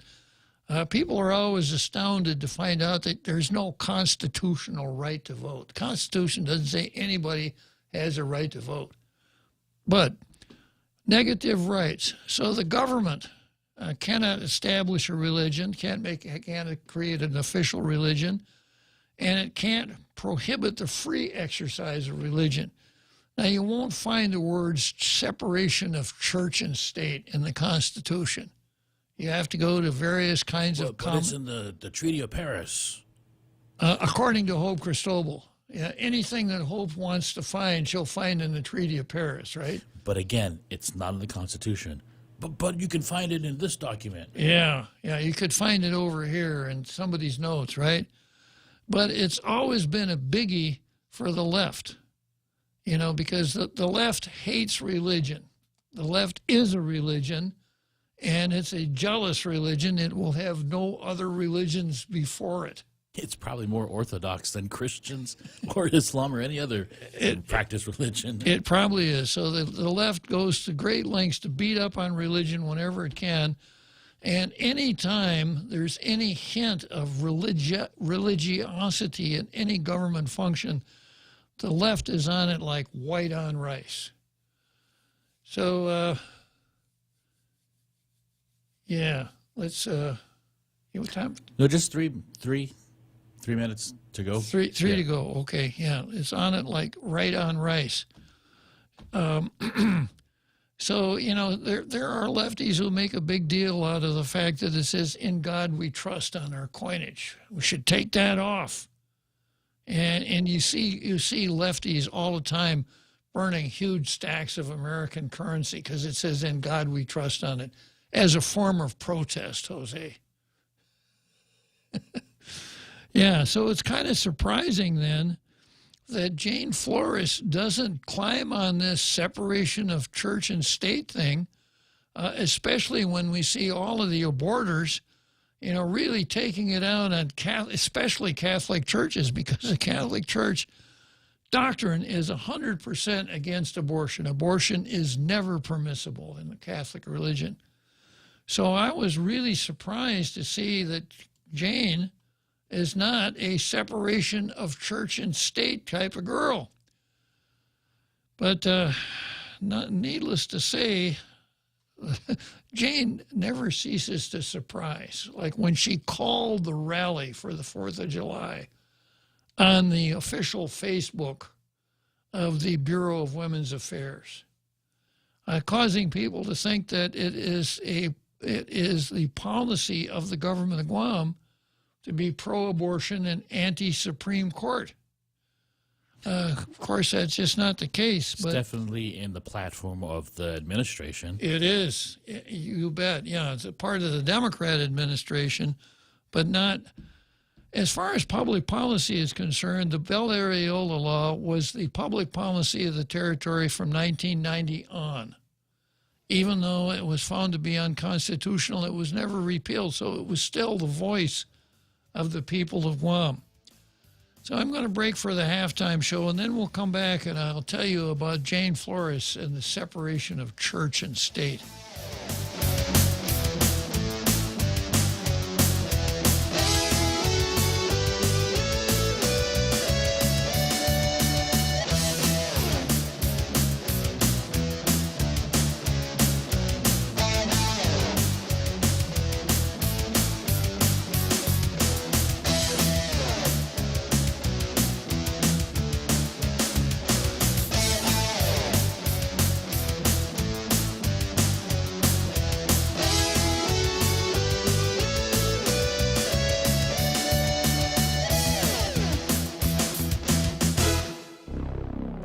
People are always astounded to find out that there's no constitutional right to vote. The Constitution doesn't say anybody has a right to vote. But negative rights. So the government cannot establish a religion, can't create an official religion, and it can't prohibit the free exercise of religion. Now, you won't find the words separation of church and state in the Constitution. You have to go to various kinds of...
But it's in the Treaty of Paris.
According to Hope Cristobal. Yeah, anything that Hope wants to find, she'll find in the Treaty of Paris, right?
But again, it's not in the Constitution. But you can find it in this document.
Yeah, you could find it over here in somebody's notes, right? But it's always been a biggie for the left, because the left hates religion. The left is a religion, and it's a jealous religion. It will have no other religions before it.
It's probably more orthodox than Christians or Islam or any other practice religion.
It probably is. So the left goes to great lengths to beat up on religion whenever it can. And any time there's any hint of religiosity in any government function, the left is on it like white on rice. So, let's, what time?
No, just three minutes to go.
Three to go. Okay, yeah, it's on it like right on rice. So there are lefties who make a big deal out of the fact that it says "In God We Trust" on our coinage. We should take that off. And you see lefties all the time burning huge stacks of American currency because it says "In God We Trust" on it as a form of protest, Jose. Yeah, so it's kind of surprising then that Jane Flores doesn't climb on this separation of church and state thing, especially when we see all of the aborters, really taking it out on especially Catholic churches, because the Catholic Church doctrine is 100% against abortion. Abortion is never permissible in the Catholic religion. So I was really surprised to see that Jane is not a separation of church and state type of girl. But needless to say, Jane never ceases to surprise. Like when she called the rally for the 4th of July on the official Facebook of the Bureau of Women's Affairs. causing people to think that it is the policy of the government of Guam to be pro-abortion and anti-Supreme Court. Of course, that's just not the case.
It's
but
definitely in the platform of the administration.
It is. You bet. Yeah, it's a part of the Democrat administration, but not... As far as public policy is concerned, the Bell Areola Law was the public policy of the territory from 1990 on. Even though it was found to be unconstitutional, it was never repealed, so it was still the voice of the people of Guam. So I'm going to break for the halftime show, and then we'll come back and I'll tell you about Jane Flores and the separation of church and state.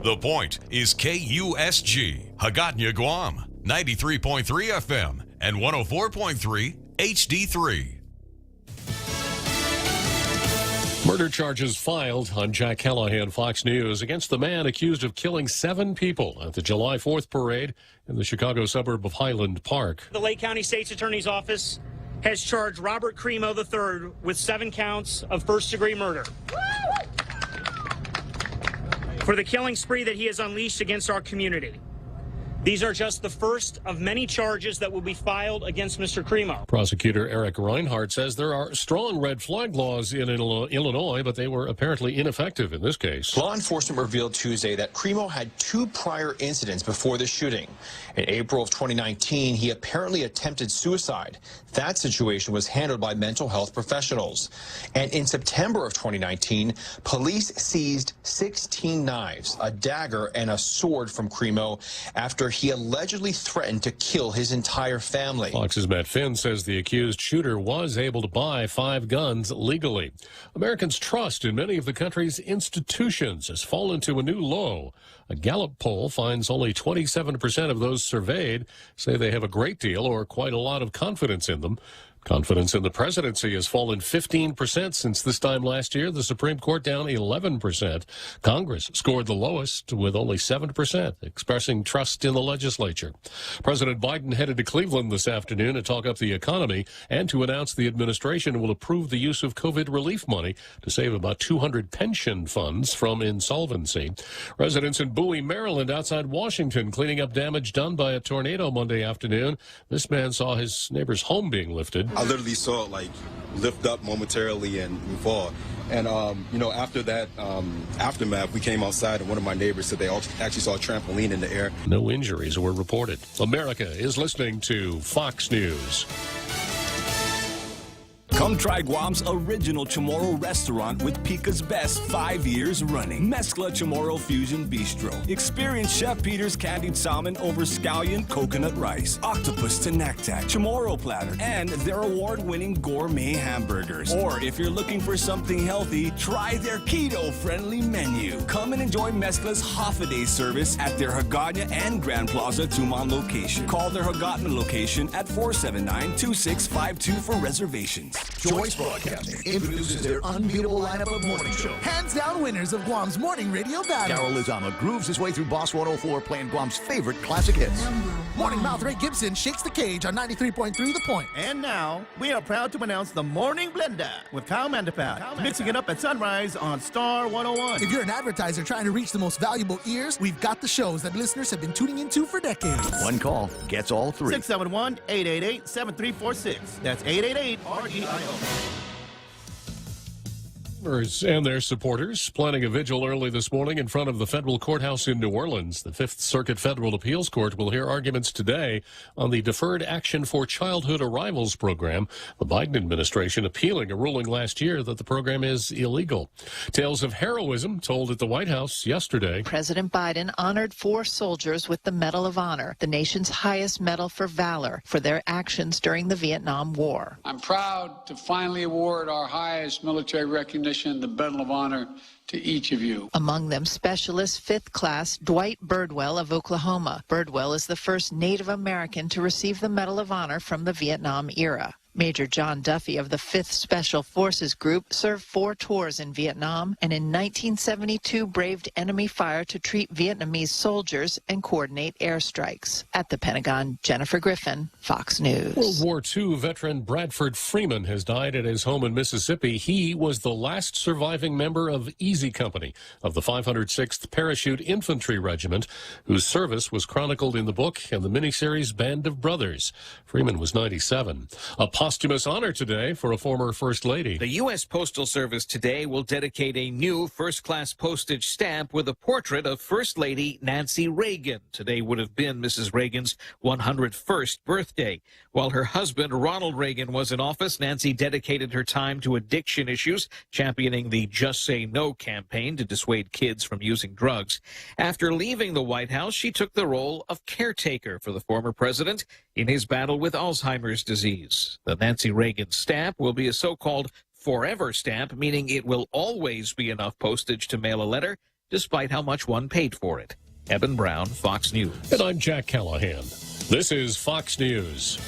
The Point is KUSG, Hagåtña, Guam, 93.3 FM and 104.3 HD3.
Murder charges filed on Jack Callahan, Fox News, against the man accused of killing 7 people at the July 4th parade in the Chicago suburb of Highland Park.
The Lake County State's Attorney's Office has charged Robert Cremo III with 7 counts of first-degree murder for the killing spree that he has unleashed against our community. These are just the first of many charges that will be filed against Mr. Cremo.
Prosecutor Eric Reinhardt says there are strong red flag laws in Illinois, but they were apparently ineffective in this case.
Law enforcement revealed Tuesday that Cremo had 2 prior incidents before the shooting. In April of 2019, he apparently attempted suicide. That situation was handled by mental health professionals. And in September of 2019, police seized 16 knives, a dagger, and a sword from Cremo after he allegedly threatened to kill his entire family.
Fox's Matt Finn says the accused shooter was able to buy 5 guns legally. Americans' trust in many of the country's institutions has fallen to a new low. A Gallup poll finds only 27% of those surveyed say they have a great deal or quite a lot of confidence in them. Confidence in the presidency has fallen 15% since this time last year. The Supreme Court down 11%. Congress scored the lowest with only 7%, expressing trust in the legislature. President Biden headed to Cleveland this afternoon to talk up the economy and to announce the administration will approve the use of COVID relief money to save about 200 pension funds from insolvency. Residents in Bowie, Maryland, outside Washington, cleaning up damage done by a tornado Monday afternoon. This man saw his neighbor's home being lifted.
I literally saw it like lift up momentarily and fall. And, after that aftermath, we came outside and one of my neighbors said they actually saw a trampoline in the air.
No injuries were reported. America is listening to Fox News.
Come try Guam's original Chamorro restaurant with Pica's Best 5 years running. Mezcla Chamorro Fusion Bistro. Experience Chef Peter's candied salmon over scallion coconut rice, octopus to naktak, Chamorro platter, and their award-winning gourmet hamburgers. Or if you're looking for something healthy, try their keto-friendly menu. Come and enjoy Mezcla's half-a-day service at their Hagåtña and Grand Plaza Tumon location. Call their Hagåtña location at 479-2652 for reservations.
Choice Broadcasting introduces their unbeatable lineup of morning show. Hands down winners of Guam's morning radio battle.
Daryl Lizama grooves his way through Boss 104 playing Guam's favorite classic hits.
Morning Mouth Ray Gibson shakes the cage on 93.3 The Point.
And now, we are proud to announce the Morning Blender with Kyle Mandapat, mixing it up at sunrise on Star 101.
If you're an advertiser trying to reach the most valuable ears, we've got the shows that listeners have been tuning into for decades.
One call gets all 3.
671-888-7346. That's 888-REIO.
And their supporters planning a vigil early this morning in front of the federal courthouse in New Orleans. The Fifth Circuit Federal Appeals Court will hear arguments today on the Deferred Action for Childhood Arrivals program. The Biden administration appealing a ruling last year that the program is illegal. Tales of heroism told at the White House yesterday.
President Biden honored 4 soldiers with the Medal of Honor, the nation's highest medal for valor, for their actions during the Vietnam War.
I'm proud to finally award our highest military recognition, the Medal of Honor, to each of you.
Among them, Specialist 5th Class Dwight Birdwell of Oklahoma. Birdwell is the first Native American to receive the Medal of Honor from the Vietnam era. Major John Duffy of the 5th Special Forces Group served 4 tours in Vietnam and in 1972 braved enemy fire to treat Vietnamese soldiers and coordinate airstrikes. At the Pentagon, Jennifer Griffin, Fox News.
World War II veteran Bradford Freeman has died at his home in Mississippi. He was the last surviving member of Easy Company of the 506th Parachute Infantry Regiment, whose service was chronicled in the book and the miniseries Band of Brothers. Freeman was 97. A posthumous honor today for a former First Lady.
The U.S. Postal Service today will dedicate a new first-class postage stamp with a portrait of First Lady Nancy Reagan. Today would have been Mrs. Reagan's 101st birthday. While her husband, Ronald Reagan, was in office, Nancy dedicated her time to addiction issues, championing the Just Say No campaign to dissuade kids from using drugs. After leaving the White House, she took the role of caretaker for the former president in his battle with Alzheimer's disease. The Nancy Reagan stamp will be a so-called forever stamp, meaning it will always be enough postage to mail a letter, despite how much one paid for it. Evan Brown, Fox News.
And I'm Jack Callahan. This is Fox News.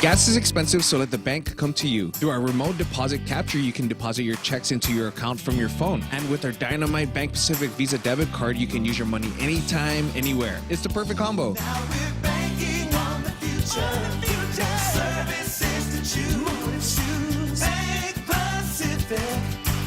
Gas is expensive, so let the bank come to you. Through our remote deposit capture, you can deposit your checks into your account from your phone. And with our Dynamite Bank Pacific Visa debit card, you can use your money anytime, anywhere. It's the perfect combo.
Now we're banking on the future. Services to choose. Bank Pacific,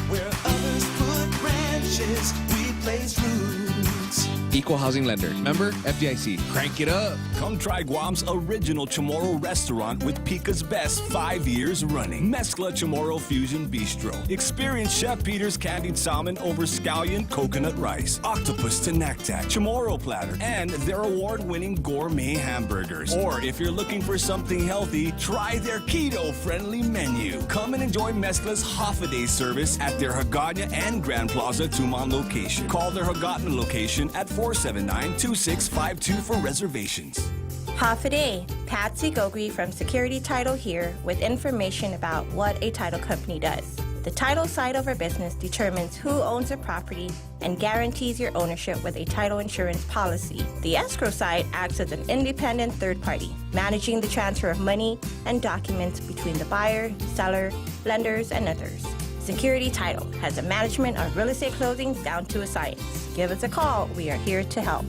where others put branches, we place roots.
Equal housing lender. Member FDIC. Crank it up.
Come try Guam's original Chamorro restaurant with Pica's Best 5 years running. Mezcla Chamorro Fusion Bistro. Experience Chef Peter's candied salmon over scallion coconut rice, octopus to naktak, Chamorro platter, and their award-winning gourmet hamburgers. Or if you're looking for something healthy, try their keto-friendly menu. Come and enjoy Mezcla's half-a-day service at their Hagåtña and Grand Plaza Tumon location. Call their Hagåtña location at 479-2652 for reservations.
Half a day. Patsy Gogri from Security Title here with information about what a title company does. The title side of our business determines who owns a property and guarantees your ownership with a title insurance policy. The escrow side acts as an independent third party, managing the transfer of money and documents between the buyer, seller, lenders, and others. Security Title has a management of real estate closings down to a science. Give us a call. We are here to help.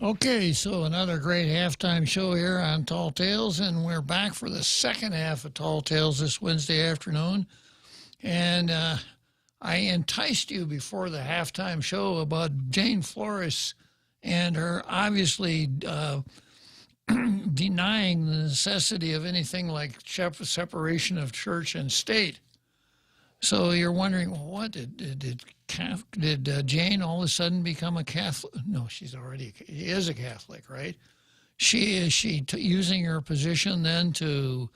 Okay, so another great halftime show here on Tall Tales, and we're back for the second half of Tall Tales this Wednesday afternoon. And I enticed you before the halftime show about Jane Flores and her obviously denying the necessity of anything like separation of church and state. So you're wondering, well, what did Jane all of a sudden become a Catholic? No, she is a Catholic, right? Is she using her position then to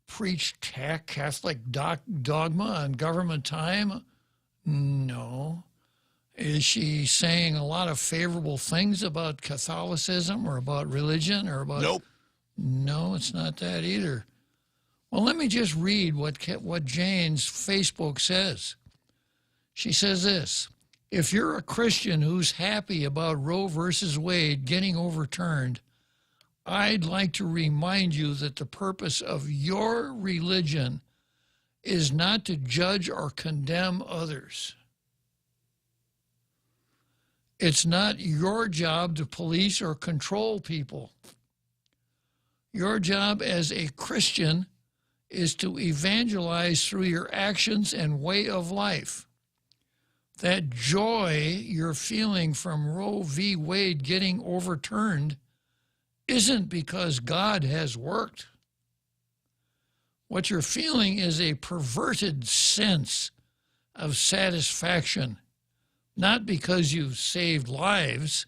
preach Catholic dogma on government time? No. Is she saying a lot of favorable things about Catholicism or about religion or about...
Nope.
No, it's not that either. Well, let me just read what Jane's Facebook says. She says this: if you're a Christian who's happy about Roe versus Wade getting overturned, I'd like to remind you that the purpose of your religion is not to judge or condemn others. It's not your job to police or control people. Your job as a Christian is to evangelize through your actions and way of life. That joy you're feeling from Roe v. Wade getting overturned isn't because God has worked. What you're feeling is a perverted sense of satisfaction, not because you've saved lives,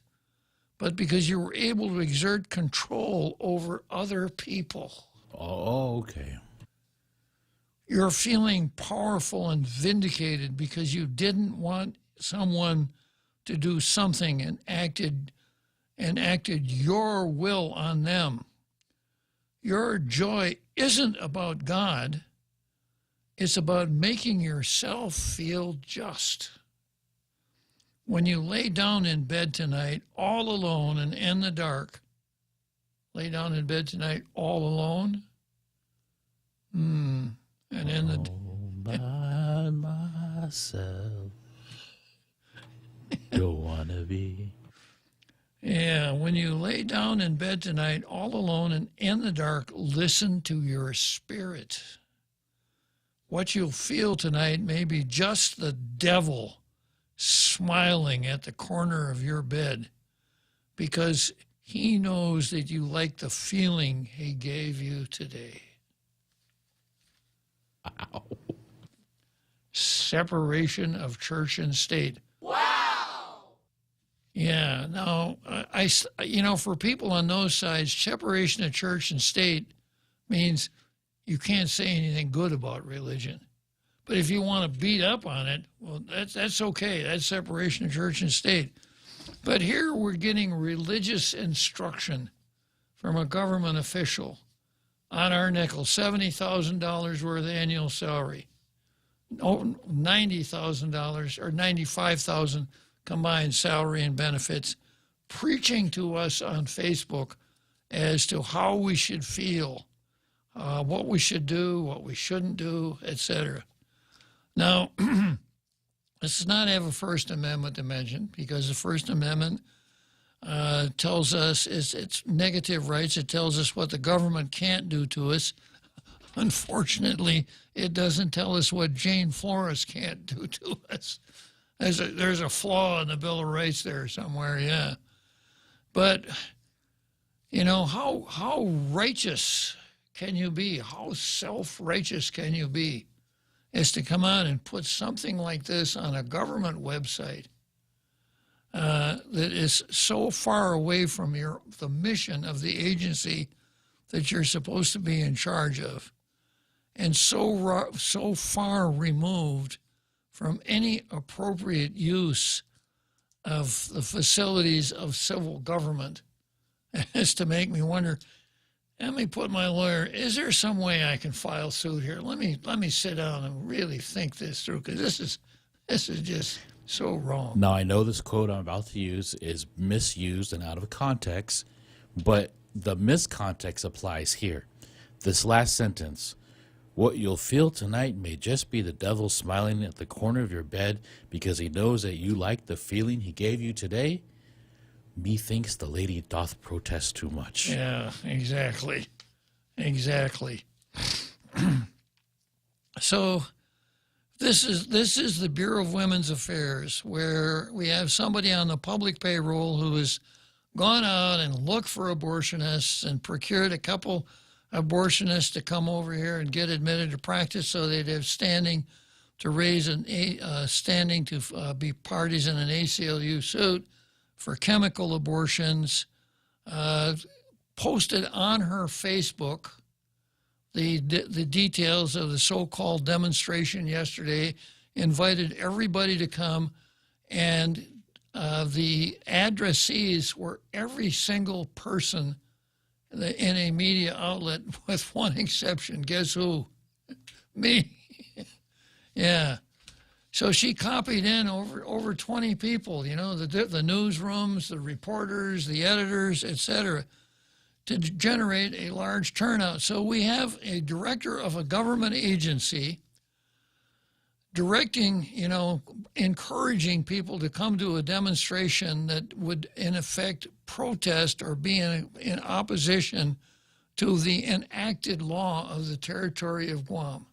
but because you were able to exert control over other people.
Oh, okay.
You're feeling powerful and vindicated because you didn't want someone to do something and acted your will on them. Your joy isn't about God. It's about making yourself feel just. When you lay down in bed tonight all alone and in the dark, lay down in bed tonight all alone, and in the...
by myself, don't wanna be...
Yeah, when you lay down in bed tonight all alone and in the dark, listen to your spirit. What you'll feel tonight may be just the devil smiling at the corner of your bed because he knows that you like the feeling he gave you today.
Wow.
Separation of church and state.
Wow!
Yeah, now, for people on those sides, separation of church and state means you can't say anything good about religion. But if you want to beat up on it, well, that's okay. That's separation of church and state. But here we're getting religious instruction from a government official on our nickel, $70,000 worth of annual salary, $90,000 or $95,000 combined salary and benefits, preaching to us on Facebook as to how we should feel, what we should do, what we shouldn't do, etc. Now, this does not have a First Amendment dimension because the First Amendment tells us it's negative rights. It tells us what the government can't do to us. Unfortunately, it doesn't tell us what Jane Flores can't do to us. There's a flaw in the Bill of Rights there somewhere, yeah. But, how righteous can you be? How self-righteous can you be? Is to come out and put something like this on a government website that is so far away from the mission of the agency that you're supposed to be in charge of, and so far removed from any appropriate use of the facilities of civil government as to make me wonder, let me put my lawyer, is there some way I can file suit here? Let me sit down and really think this through, because this is just so wrong.
Now, I know this quote I'm about to use is misused and out of context, but the miscontext applies here. This last sentence, what you'll feel tonight may just be the devil smiling at the corner of your bed because he knows that you like the feeling he gave you today. Methinks the lady doth protest too much.
Yeah, exactly. So this is the Bureau of Women's Affairs, where we have somebody on the public payroll who has gone out and looked for abortionists and procured a couple abortionists to come over here and get admitted to practice so they'd have standing to raise standing to be parties in an ACLU suit for chemical abortions, posted on her Facebook the details of the so-called demonstration yesterday, invited everybody to come, and the addressees were every single person in a media outlet with one exception. Guess who? Me. Yeah. So she copied in over 20 people, you know, the newsrooms, the reporters, the editors, etc., to generate a large turnout. So we have a director of a government agency directing, you know, encouraging people to come to a demonstration that would, in effect, protest or be in opposition to the enacted law of the territory of Guam.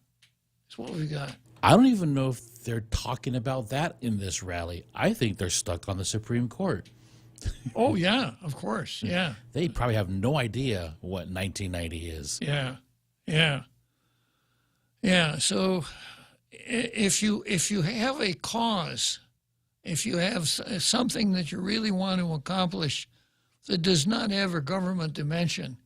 That's what we got.
I don't even know if they're talking about that in this rally. I think they're stuck on the Supreme Court.
Oh, yeah, of course, yeah.
They probably have no idea what 1990 is.
Yeah, yeah. Yeah, so if you have a cause, if you have something that you really want to accomplish that does not have a government dimension,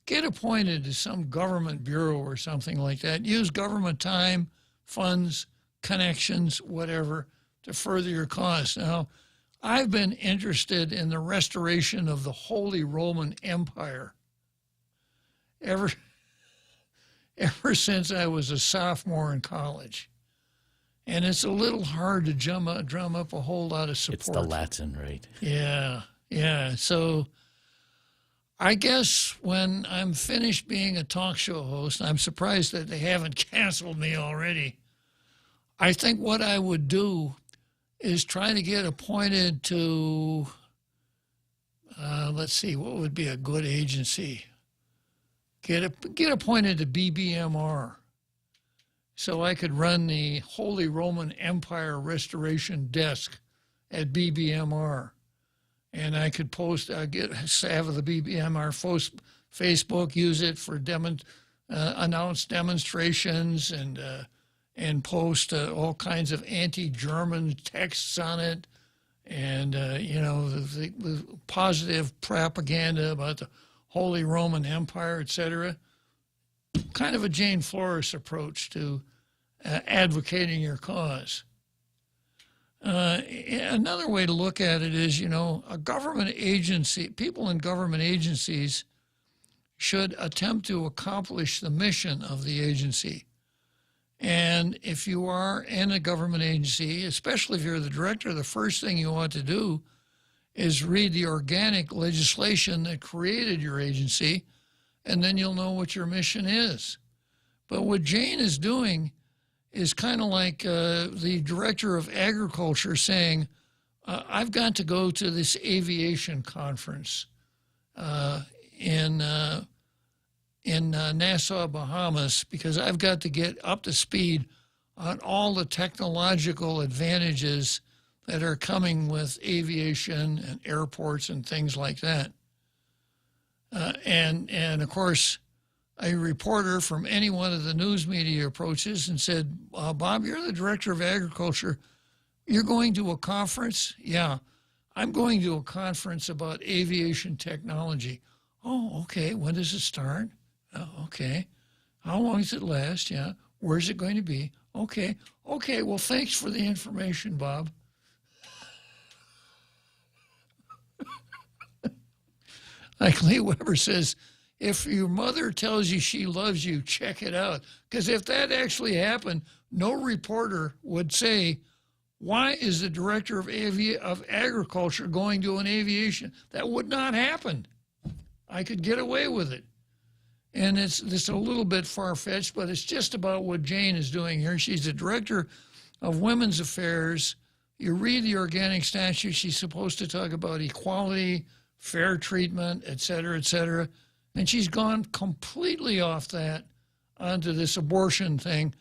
get appointed to some government bureau or something like that. Use government time, funds, connections, whatever, to further your cause. Now, I've been interested in the restoration of the Holy Roman Empire ever since I was a sophomore in college. And it's a little hard to drum up a whole lot of support.
It's the Latin, right?
Yeah, yeah. So I guess when I'm finished being a talk show host, I'm surprised that they haven't canceled me already. I think what I would do is try to get appointed to, let's see, what would be a good agency? Get appointed to BBMR so I could run the Holy Roman Empire Restoration Desk at BBMR. And I could post, have the BBMR Facebook, use it for announce demonstrations and post all kinds of anti-German texts on it, and you know, the positive propaganda about the Holy Roman Empire, etc. Kind of a Jane Flores approach to advocating your cause. Another way to look at it is, you know, a government agency, people in government agencies should attempt to accomplish the mission of the agency. And if you are in a government agency, especially if you're the director, the first thing you want to do is read the organic legislation that created your agency, and then you'll know what your mission is. But what Jane is doing is kind of like the director of agriculture saying, I've got to go to this aviation conference in Nassau, Bahamas, because I've got to get up to speed on all the technological advantages that are coming with aviation and airports and things like that. And of course, a reporter from any one of the news media approaches and said, Bob, you're the director of agriculture. You're going to a conference? Yeah, I'm going to a conference about aviation technology. Oh, okay. When does it start? Oh, okay. How long does it last? Yeah. Where's it going to be? Okay. Okay. Well, thanks for the information, Bob. Like Lee Weber says, if your mother tells you she loves you, check it out. Because if that actually happened, no reporter would say, why is the director of agriculture going to an aviation? That would not happen. I could get away with it. And it's a little bit far-fetched, but it's just about what Jane is doing here. She's the director of women's affairs. You read the organic statute, she's supposed to talk about equality, fair treatment, et cetera, and she's gone completely off that onto this abortion thing,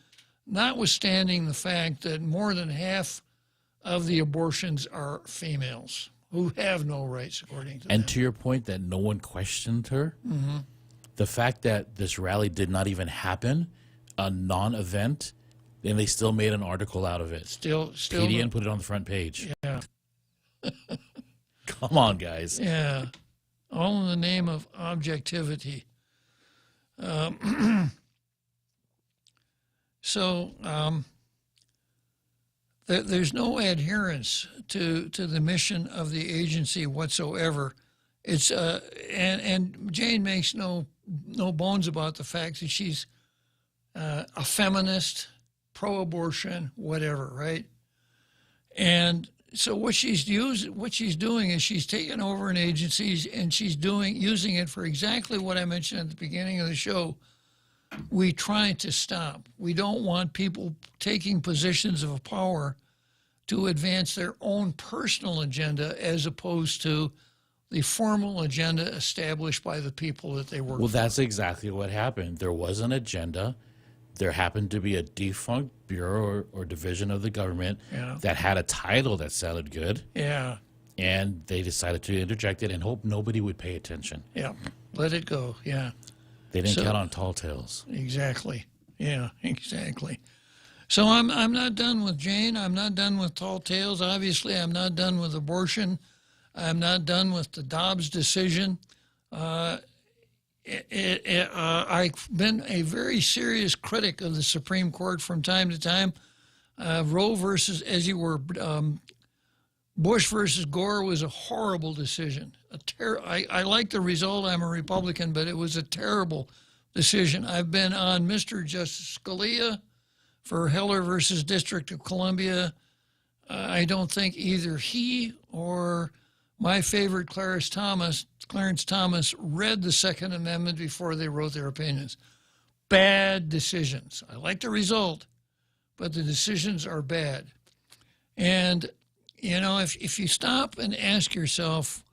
notwithstanding the fact that more than half of the abortions are females who have no rights, according to them.
And to your point that no one questioned her,
mm-hmm.
The fact that this rally did not even happen, a non-event, and they still made an article out of it.
Still
PDN put it on the front page.
Yeah.
Come on, guys.
Yeah. all in the name of objectivity. There's no adherence to the mission of the agency whatsoever. It's and Jane makes no bones about the fact that she's a feminist, pro-abortion, whatever, right? And so what she's doing is she's taken over an agency and she's using it for exactly what I mentioned at the beginning of the show. We try to stop. We don't want people taking positions of power to advance their own personal agenda as opposed to the formal agenda established by the people that they work for.
Well, that's exactly what happened. There was an agenda. There happened to be a defunct bureau or division of the government that had a title that sounded good.
Yeah.
And they decided to interject it and hope nobody would pay attention.
Yeah. Let it go. Yeah.
They didn't count on tall tales.
Exactly. Yeah, exactly. So I'm not done with Jane. I'm not done with tall tales. Obviously, I'm not done with abortion. I'm not done with the Dobbs decision. I've been a very serious critic of the Supreme Court from time to time. Roe versus, as you were, Bush versus Gore was a horrible decision. I like the result. I'm a Republican, but it was a terrible decision. I've been on Mr. Justice Scalia for Heller versus District of Columbia. I don't think either he or my favorite Clarence Thomas read the Second Amendment before they wrote their opinions. Bad decisions. I like the result, but the decisions are bad. And, you know, if you stop and ask yourself,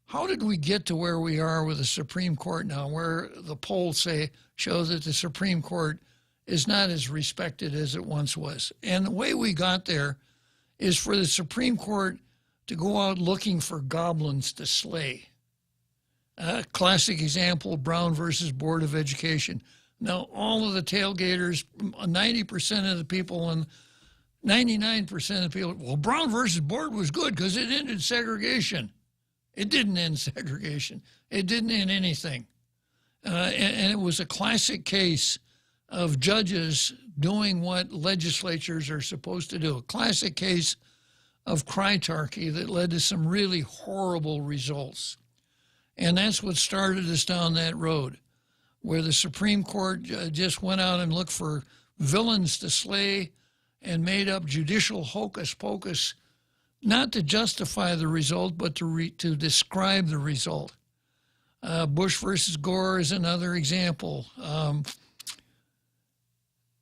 how did we get to where we are with the Supreme Court now, where the polls show that the Supreme Court is not as respected as it once was? And the way we got there is for the Supreme Court to go out looking for goblins to slay. Classic example, Brown versus Board of Education. Now, all of the tailgaters, 90% of the people and 99% of the people, well, Brown versus Board was good because it ended segregation. It didn't end segregation. It didn't end anything. And it was a classic case of judges doing what legislatures are supposed to do. A classic case of critarchy that led to some really horrible results. And that's what started us down that road, where the Supreme Court just went out and looked for villains to slay and made up judicial hocus pocus, not to justify the result, but to describe the result. Bush versus Gore is another example.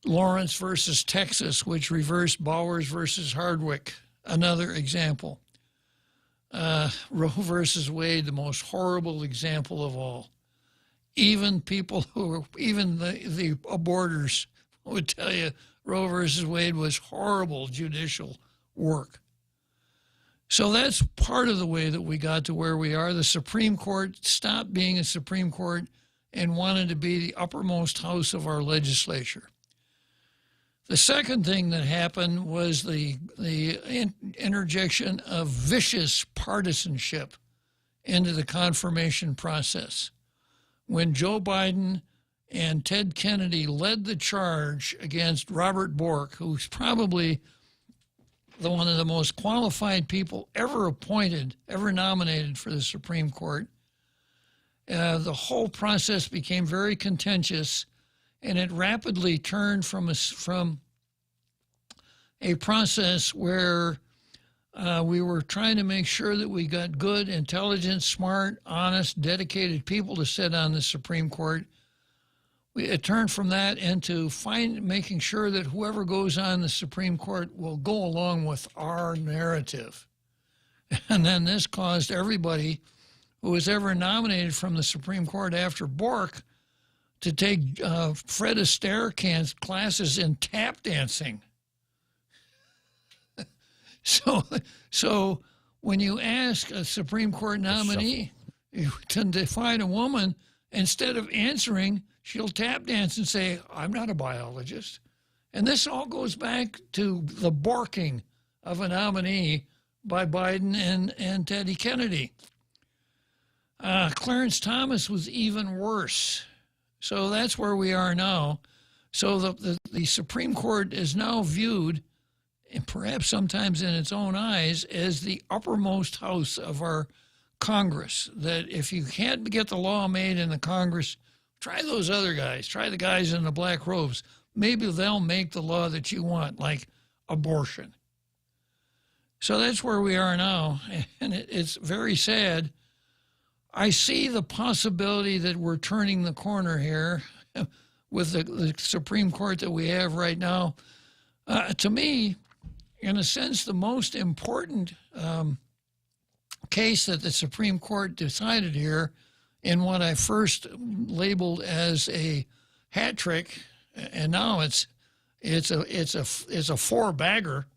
Lawrence versus Texas, which reversed Bowers versus Hardwick, another example. Roe versus Wade, the most horrible example of all. Even people even the aborters would tell you Roe versus Wade was horrible judicial work. So that's part of the way that we got to where we are. The Supreme Court stopped being a Supreme Court and wanted to be the uppermost house of our legislature. The second thing that happened was the interjection of vicious partisanship into the confirmation process. When Joe Biden and Ted Kennedy led the charge against Robert Bork, who's probably one of the most qualified people ever appointed, ever nominated for the Supreme Court, the whole process became very contentious, and it rapidly turned from a process where we were trying to make sure that we got good, intelligent, smart, honest, dedicated people to sit on the Supreme Court. It turned from that into making sure that whoever goes on the Supreme Court will go along with our narrative. And then this caused everybody who was ever nominated from the Supreme Court after Bork to take Fred Astaire classes in tap dancing. So when you ask a Supreme Court nominee to define a woman, instead of answering, she'll tap dance and say, I'm not a biologist. And this all goes back to the borking of a nominee by Biden and Teddy Kennedy. Clarence Thomas was even worse. So that's where we are now. So the Supreme Court is now viewed, and perhaps sometimes in its own eyes, as the uppermost house of our Congress. That if you can't get the law made in the Congress, try those other guys. Try the guys in the black robes. Maybe they'll make the law that you want, like abortion. So that's where we are now, and it's very sad. I see the possibility that we're turning the corner here with the Supreme Court that we have right now. To me, in a sense, the most important case that the Supreme Court decided here in what I first labeled as a hat trick, and now it's a four-bagger,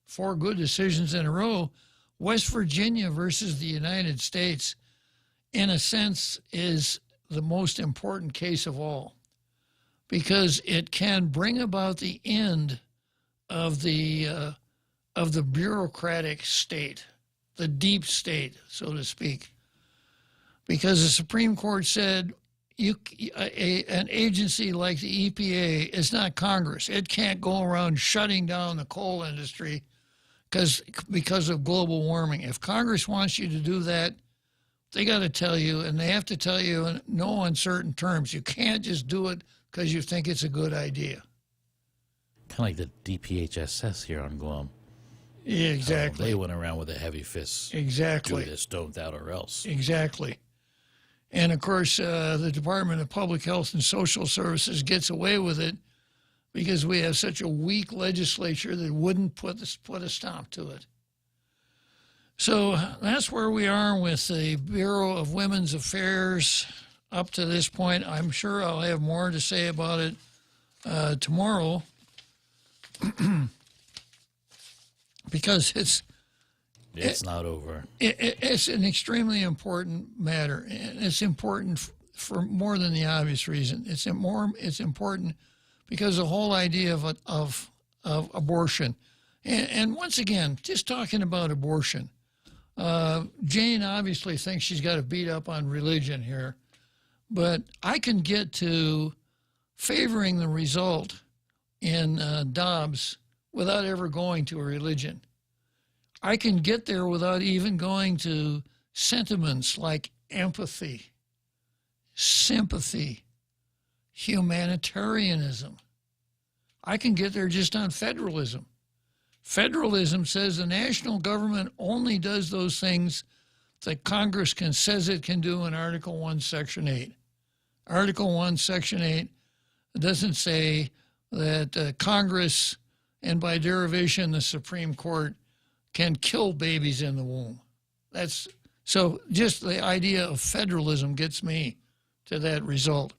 4 good decisions in a row. West Virginia versus the United States, in a sense, is the most important case of all, because it can bring about the end of the bureaucratic state, the deep state, so to speak. Because the Supreme Court said an agency like the EPA is not Congress. It can't go around shutting down the coal industry because of global warming. If Congress wants you to do that, they got to tell you, and they have to tell you in no uncertain terms. You can't just do it because you think it's a good idea.
Kind of like the DPHSS here on Guam.
Yeah, exactly.
They went around with a heavy fist.
Exactly.
Do this, don't that, or else.
Exactly. And, of course, the Department of Public Health and Social Services gets away with it because we have such a weak legislature that wouldn't put a stop to it. So that's where we are with the Bureau of Women's Affairs up to this point. I'm sure I'll have more to say about it tomorrow because
it's not over.
It's an extremely important matter, and it's important for more than the obvious reason. It's important because the whole idea of abortion, and once again, just talking about abortion. Jane obviously thinks she's got to beat up on religion here, but I can get to favoring the result in Dobbs without ever going to a religion. I can get there without even going to sentiments like empathy, sympathy, humanitarianism. I can get there just on federalism. Federalism says the national government only does those things that Congress says it can do in Article 1, Section 8. Article 1, Section 8 doesn't say that Congress, and by derivation the Supreme Court, can kill babies in the womb. So just the idea of federalism gets me to that result.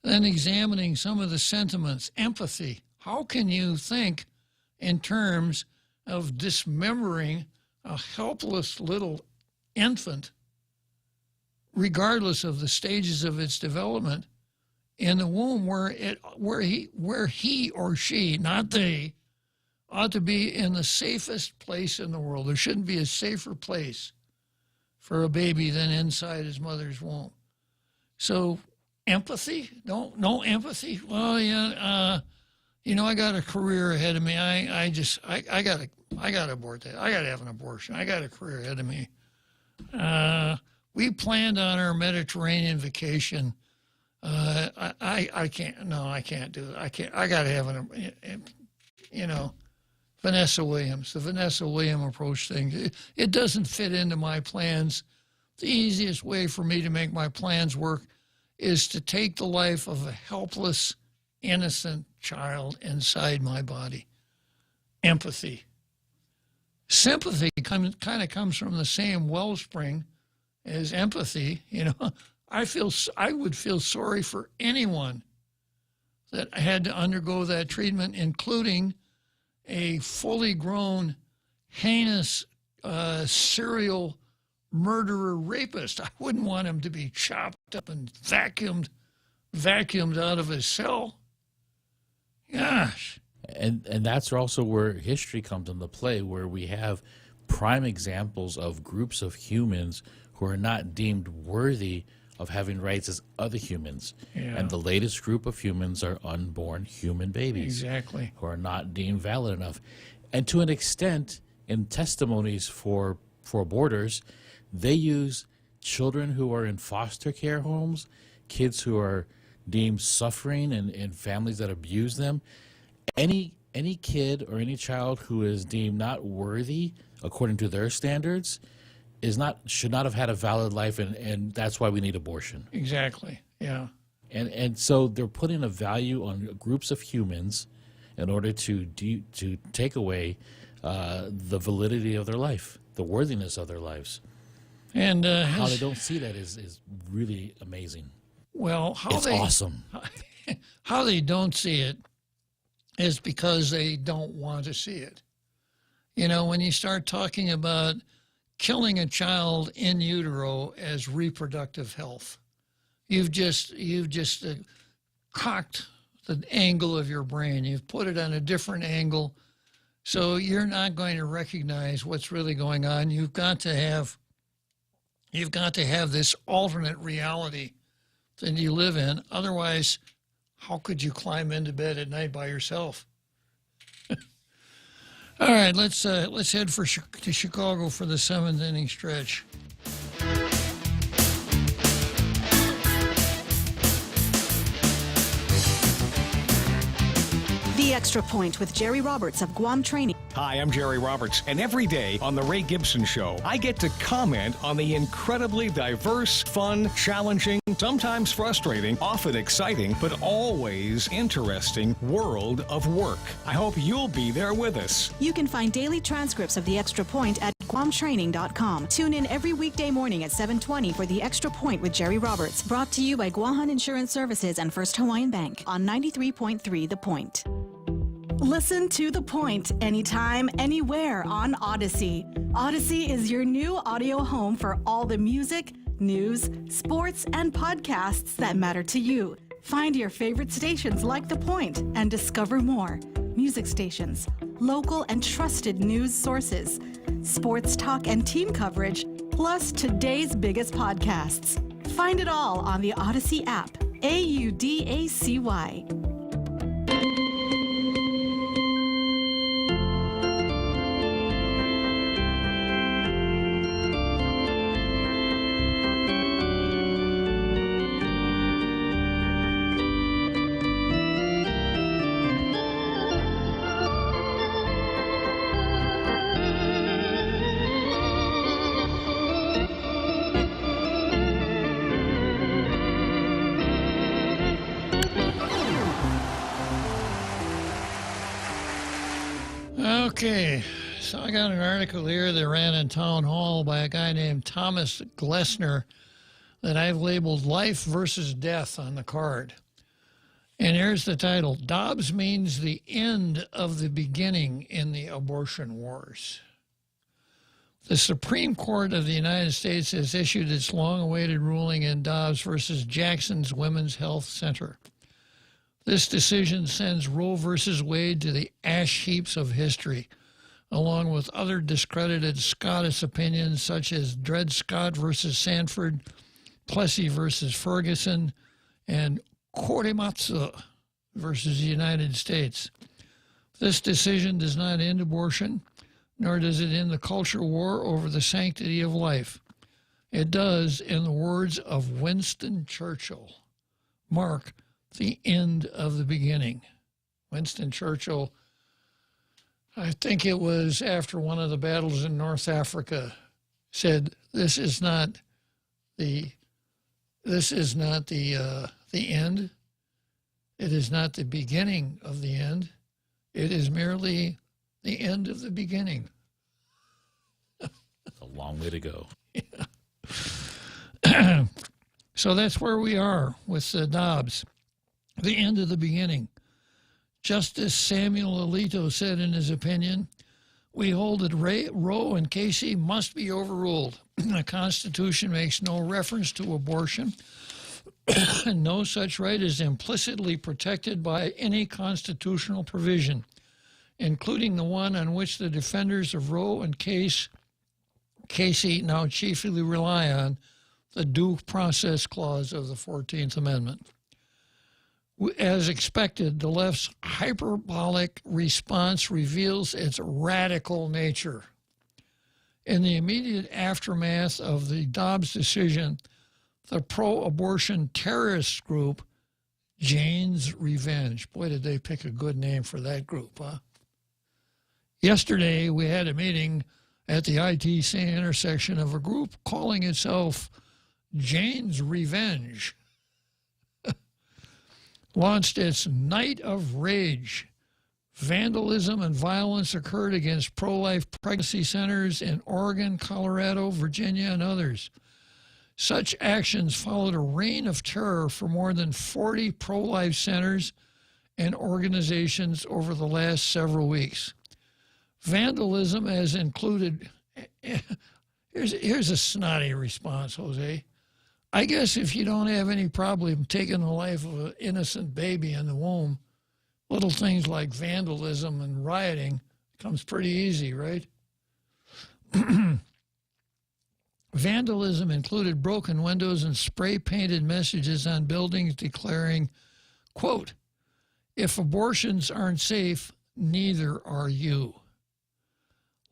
Then examining some of the sentiments, empathy. How can you think in terms of dismembering a helpless little infant, regardless of the stages of its development, in the womb where he or she, not they, ought to be in the safest place in the world. There shouldn't be a safer place for a baby than inside his mother's womb. So empathy? No empathy? Well, yeah, I got a career ahead of me. I got to abort that. I got to have an abortion. I got a career ahead of me. We planned on our Mediterranean vacation. I can't. No, I can't do it. I got to have Vanessa Williams, the Vanessa Williams approach thing. It doesn't fit into my plans. The easiest way for me to make my plans work is to take the life of a helpless, innocent child inside my body. Empathy. Sympathy kind of comes from the same wellspring as empathy. I would feel sorry for anyone that had to undergo that treatment, including a fully grown, heinous serial murderer rapist. I wouldn't want him to be chopped up and vacuumed out of his cell. Gosh.
And that's also where history comes into play, where we have prime examples of groups of humans who are not deemed worthy of having rights as other humans.
Yeah.
And the latest group of humans are unborn human babies.
Exactly.
Who are not deemed valid enough. And to an extent, in testimonies for aborters, they use children who are in foster care homes, kids who are deemed suffering and families that abuse them. Any kid or any child who is deemed not worthy according to their standards should not have had a valid life, and that's why we need abortion.
Exactly. Yeah.
And so they're putting a value on groups of humans in order to take away the validity of their life, the worthiness of their lives.
And
how they don't see that is really amazing.
Well,
it's awesome.
How they don't see it is because they don't want to see it. You know, when you start talking about killing a child in utero as reproductive health, you've just cocked the angle of your brain. You've put it on a different angle, so you're not going to recognize what's really going on. You've got to have this alternate reality that you live in. Otherwise, how could you climb into bed at night by yourself? All right, let's head to Chicago for the 7th inning stretch.
The Extra Point with Jerry Roberts of Guam Training.
Hi, I'm Jerry Roberts, and every day on The Ray Gibson Show, I get to comment on the incredibly diverse, fun, challenging, sometimes frustrating, often exciting, but always interesting world of work. I hope you'll be there with us.
You can find daily transcripts of The Extra Point at GuamTraining.com. Tune in every weekday morning at 7:20 for The Extra Point with Jerry Roberts, brought to you by Guahan Insurance Services and First Hawaiian Bank on 93.3 The Point. Listen to The Point anytime, anywhere on Odyssey. Odyssey is your new audio home for all the music, news, sports, and podcasts that matter to you. Find your favorite stations like The Point and discover more. Music stations, local and trusted news sources, sports talk and team coverage, plus today's biggest podcasts. Find it all on the Odyssey app. AUDACY.
Okay, so I got an article here that ran in Town Hall by a guy named Thomas Glessner that I've labeled Life versus Death on the card. And here's the title: Dobbs means the end of the beginning in the abortion wars. The Supreme Court of the United States has issued its long-awaited ruling in Dobbs versus Jackson's Women's Health Center. This decision sends Roe versus Wade to the ash heaps of history, along with other discredited Scottish opinions such as Dred Scott versus Sanford, Plessy versus Ferguson, and Korematsu versus the United States. This decision does not end abortion, nor does it end the culture war over the sanctity of life. It does, in the words of Winston Churchill, mark the end of the beginning. Winston Churchill, I think it was after one of the battles in North Africa, said, "This is not the end. It is not the beginning of the end. It is merely the end of the beginning."
A long way to go.
Yeah. So that's where we are with Dobbs. The end of the beginning. Justice Samuel Alito said in his opinion, "We hold that Roe and Casey must be overruled. The Constitution makes no reference to abortion, and no such right is implicitly protected by any constitutional provision, including the one on which the defenders of Roe and Case Casey now chiefly rely on the due process clause of the 14th Amendment. As expected, the left's hyperbolic response reveals its radical nature. In the immediate aftermath of the Dobbs decision, the pro-abortion terrorist group, Jane's Revenge. Boy, did they pick a good name for that group, huh? Yesterday, we had a meeting at the ITC intersection of a group calling itself Jane's Revenge. Launched its Night of Rage. Vandalism and violence occurred against pro-life pregnancy centers in Oregon, Colorado, Virginia, and others. Such actions followed a reign of terror for more than 40 pro-life centers and organizations over the last several weeks. Vandalism has included... Here's a snotty response, Jose. I guess if you don't have any problem taking the life of an innocent baby in the womb, little things like vandalism and rioting comes pretty easy, right? Vandalism included broken windows and spray-painted messages on buildings declaring, quote, "If abortions aren't safe, neither are you."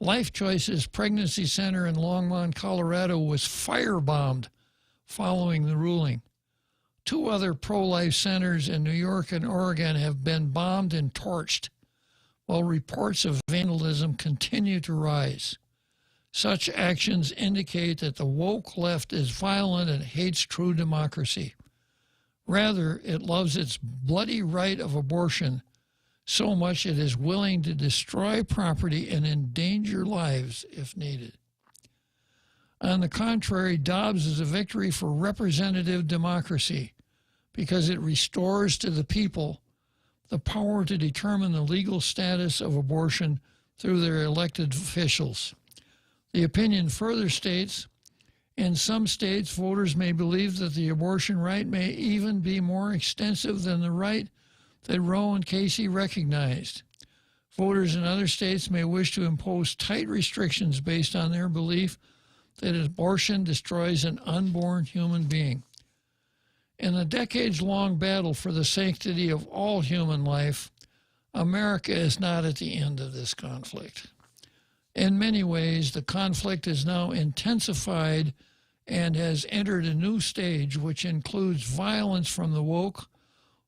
Life Choices Pregnancy Center in Longmont, Colorado was firebombed following the ruling. 2 other pro-life centers in New York and Oregon have been bombed and torched, while reports of vandalism continue to rise. Such actions indicate that the woke left is violent and hates true democracy. Rather, it loves its bloody right of abortion so much it is willing to destroy property and endanger lives if needed. On the contrary, Dobbs is a victory for representative democracy because it restores to the people the power to determine the legal status of abortion through their elected officials. The opinion further states, in some states, voters may believe that the abortion right may even be more extensive than the right that Roe and Casey recognized. Voters in other states may wish to impose tight restrictions based on their belief that abortion destroys an unborn human being. In the decades-long battle for the sanctity of all human life, America is not at the end of this conflict. In many ways, the conflict is now intensified and has entered a new stage, which includes violence from the woke,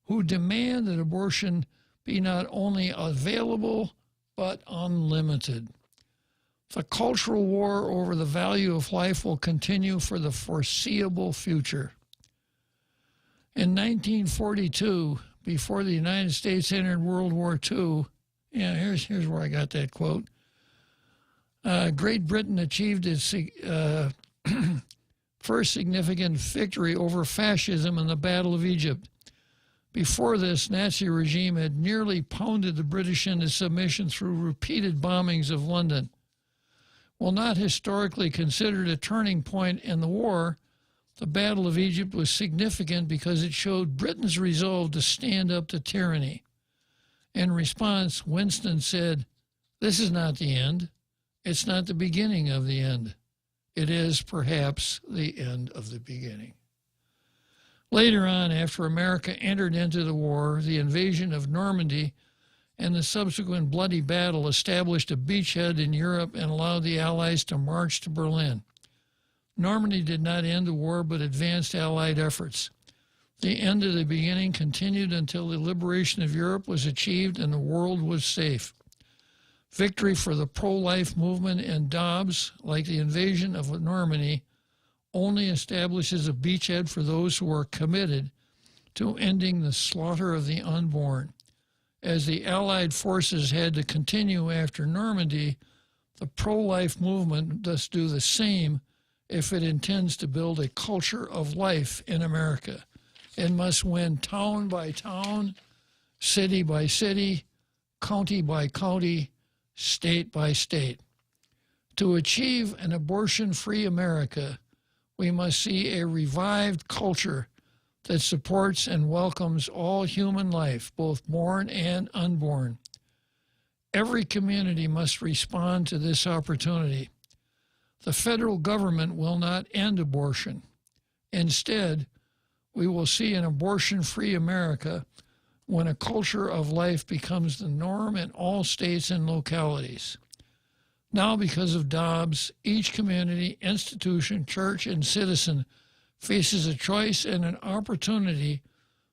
who demand that abortion be not only available, but unlimited. The cultural war over the value of life will continue for the foreseeable future. In 1942, before the United States entered World War II, here's where I got that quote. Great Britain achieved its first significant victory over fascism in the Battle of Egypt. Before this, Nazi regime had nearly pounded the British into submission through repeated bombings of London. While not historically considered a turning point in the war, the Battle of Egypt was significant because it showed Britain's resolve to stand up to tyranny. In response, Winston said, "This is not the end. It's not the beginning of the end. It is, perhaps, the end of the beginning." Later on, after America entered into the war, the invasion of Normandy and the subsequent bloody battle established a beachhead in Europe and allowed the Allies to march to Berlin. Normandy did not end the war, but advanced Allied efforts. The end of the beginning continued until the liberation of Europe was achieved and the world was safe. Victory for the pro-life movement in Dobbs, like the invasion of Normandy, only establishes a beachhead for those who are committed to ending the slaughter of the unborn. As the Allied forces had to continue after Normandy, the pro-life movement must do the same if it intends to build a culture of life in America. It must win town by town, city by city, county by county, state by state. To achieve an abortion-free America, we must see a revived culture that supports and welcomes all human life, both born and unborn. Every community must respond to this opportunity. The federal government will not end abortion. Instead, we will see an abortion-free America when a culture of life becomes the norm in all states and localities. Now, because of Dobbs, each community, institution, church, and citizen faces a choice and an opportunity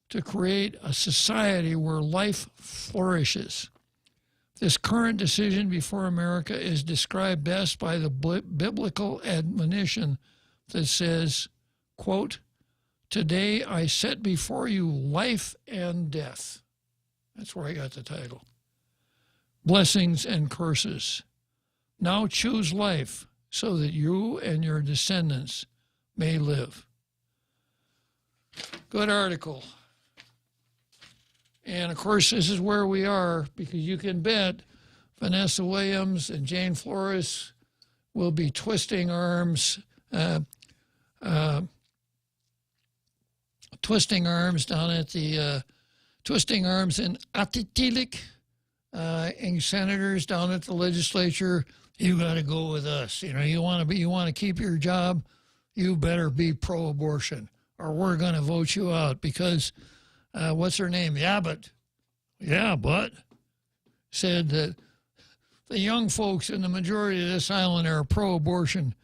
to create a society where life flourishes. This current decision before America is described best by the biblical admonition that says, quote, "Today I set before you life and death." That's where I got the title. Blessings and curses. Now choose life so that you and your descendants may live. Good article. And, of course, this is where we are, because you can bet Vanessa Williams and Jane Flores will be twisting arms down at the twisting arms in Atatilik, and senators down at the legislature. You got to go with us. You want to keep your job, you better be pro-abortion, or we're going to vote you out, because what's her name? Abbott. Yeah, but said that the young folks in the majority of this island are pro-abortion.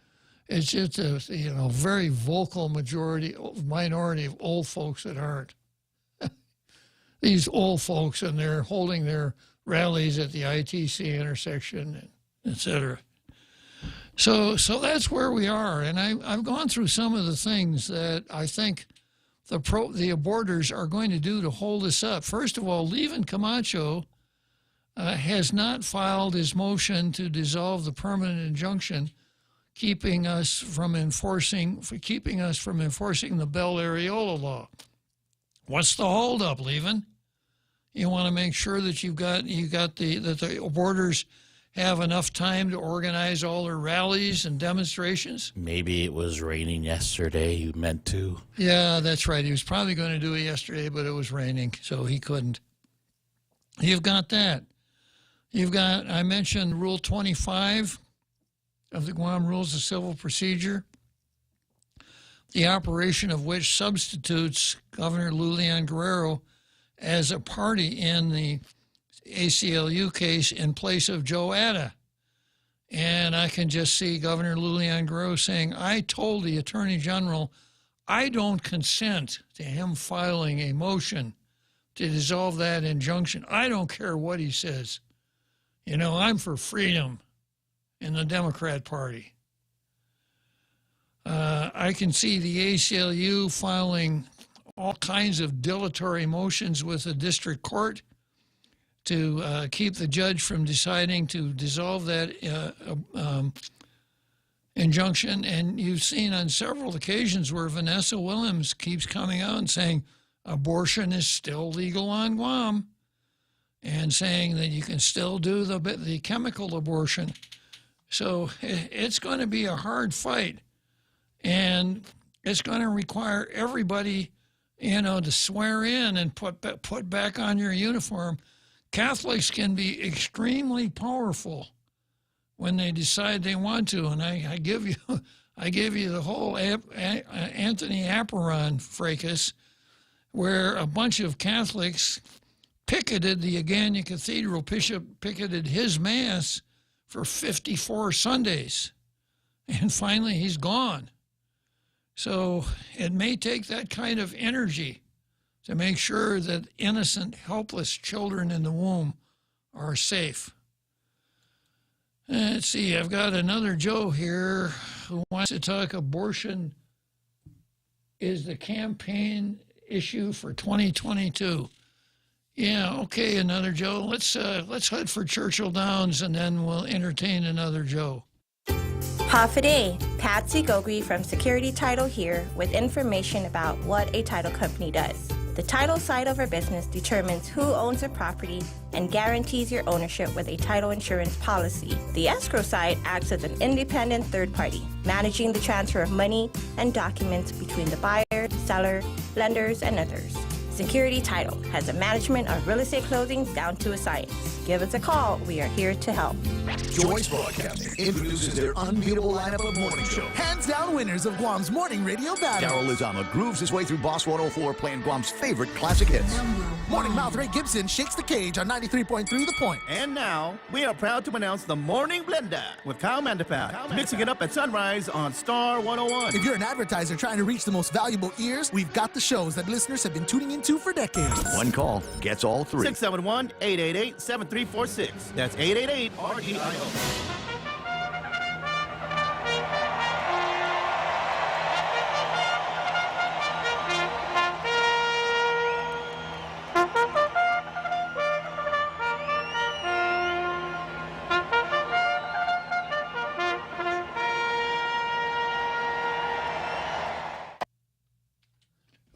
It's just a very vocal minority of old folks that aren't. These old folks, and they're holding their rallies at the ITC intersection, etc. So that's where we are, and I've gone through some of the things that I think the aborters are going to do to hold us up. First of all, Levin Camacho has not filed his motion to dissolve the permanent injunction, keeping us from enforcing the Bell Areola law. What's the holdup, Levin? You want to make sure that that the aborters have enough time to organize all their rallies and demonstrations?
Maybe it was raining yesterday. You meant to.
Yeah, that's right. He was probably going to do it yesterday, but it was raining, so he couldn't. You've got that. I mentioned Rule 25 of the Guam Rules of Civil Procedure, the operation of which substitutes Governor Lulian Guerrero as a party in the ACLU case in place of Joe Atta. And I can just see Governor Lulian Guerrero saying, I told the Attorney General I don't consent to him filing a motion to dissolve that injunction. I don't care what he says. I'm for freedom in the Democrat Party. I can see the ACLU filing all kinds of dilatory motions with the district court to keep the judge from deciding to dissolve that injunction. And you've seen on several occasions where Vanessa Williams keeps coming out and saying abortion is still legal on Guam, and saying that you can still do the chemical abortion. So it's going to be a hard fight, and it's going to require everybody, to swear in and put back on your uniform. Catholics can be extremely powerful when they decide they want to, and I give you the whole Anthony Apparon fracas, where a bunch of Catholics picketed the Agana Cathedral. Bishop picketed his mass for 54 Sundays, and finally he's gone. So it may take that kind of energy to make sure that innocent, helpless children in the womb are safe. Let's see, I've got another Joe here who wants to talk abortion is the campaign issue for 2022. Yeah, okay, another Joe. Let's head for Churchill Downs, and then we'll entertain another Joe.
Hafa-day, Patsy Gogri from Security Title here with information about what a title company does. The title side of our business determines who owns the property and guarantees your ownership with a title insurance policy. The escrow side acts as an independent third party, managing the transfer of money and documents between the buyer, seller, lenders, and others. Security Title has a management of real estate closings down to a science. Give us a call. We are here to help.
Joyce Broadcasting introduces their unbeatable lineup of morning show. Hands down winners of Guam's morning radio battle.
Daryl Lizama grooves his way through Boss 104 playing Guam's favorite classic hits.
Morning mouth Ray Gibson shakes the cage on 93.3 The Point.
And now, we are proud to announce the Morning Blender with Kyle Mandapat, mixing it up at sunrise on Star 101.
If you're an advertiser trying to reach the most valuable ears, we've got the shows that listeners have been tuning into for decades.
One call gets all three.
671-888-7346. That's 888-RGIO.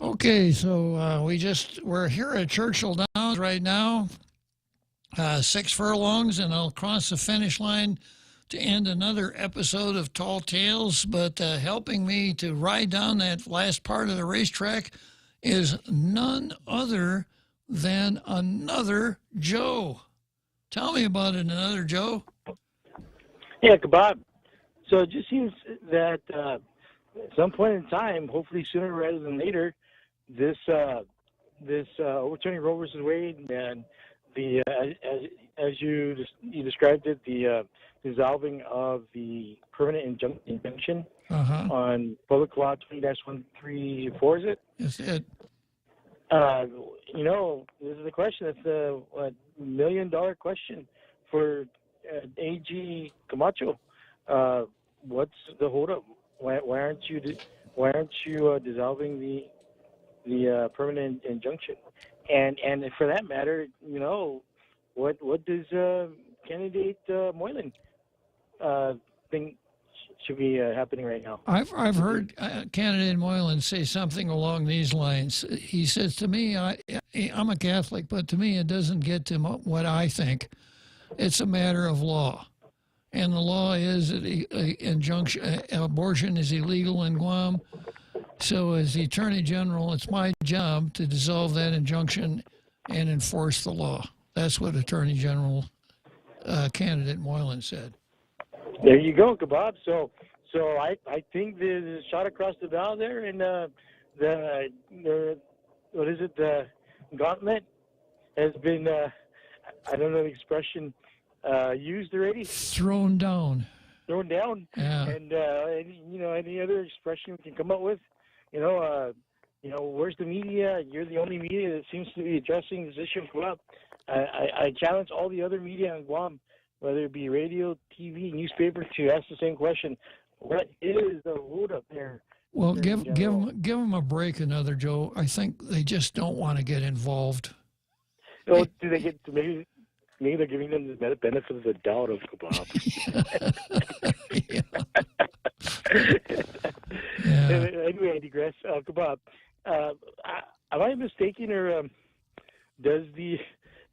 Okay, so we're here at Churchill Downs right now, 6 furlongs, and I'll cross the finish line to end another episode of Tall Tales. But helping me to ride down that last part of the racetrack is none other than Another Joe. Tell me about it, Another Joe.
Yeah, Bob. So it just seems that at some point in time, hopefully sooner rather than later, this overturning Roe versus Wade and the as you described it, the dissolving of the permanent injunction on Public Law 20-134, is it?
That's it.
You know, this is a question that's a $1 million question for AG Camacho. What's the holdup? Why aren't you dissolving the permanent injunction? And for that matter, you know, what does candidate Moylan think should be happening right now?
I've heard candidate Moylan say something along these lines. He says to me, I'm a Catholic, but to me it doesn't get to what I think. It's a matter of law. And the law is that abortion is illegal in Guam. So as the Attorney General, it's my job to dissolve that injunction and enforce the law. That's what Attorney General candidate Moylan said.
There you go, Bob. So I think there's a shot across the bow there, and the gauntlet has been I don't know the expression used already.
Thrown down.
Yeah. And you know, any other expression we can come up with. You know, where's the media? You're the only media that seems to be addressing this issue in Guam. I challenge all the other media in Guam, whether it be radio, TV, newspaper, to ask the same question: what is the hold up there?
Well, give them a break, Another Joe. I think they just don't want to get involved.
Oh, do they get maybe they're giving them the benefit of the doubt of Bob. Anyway, I digress. Bob, am I mistaken, or does the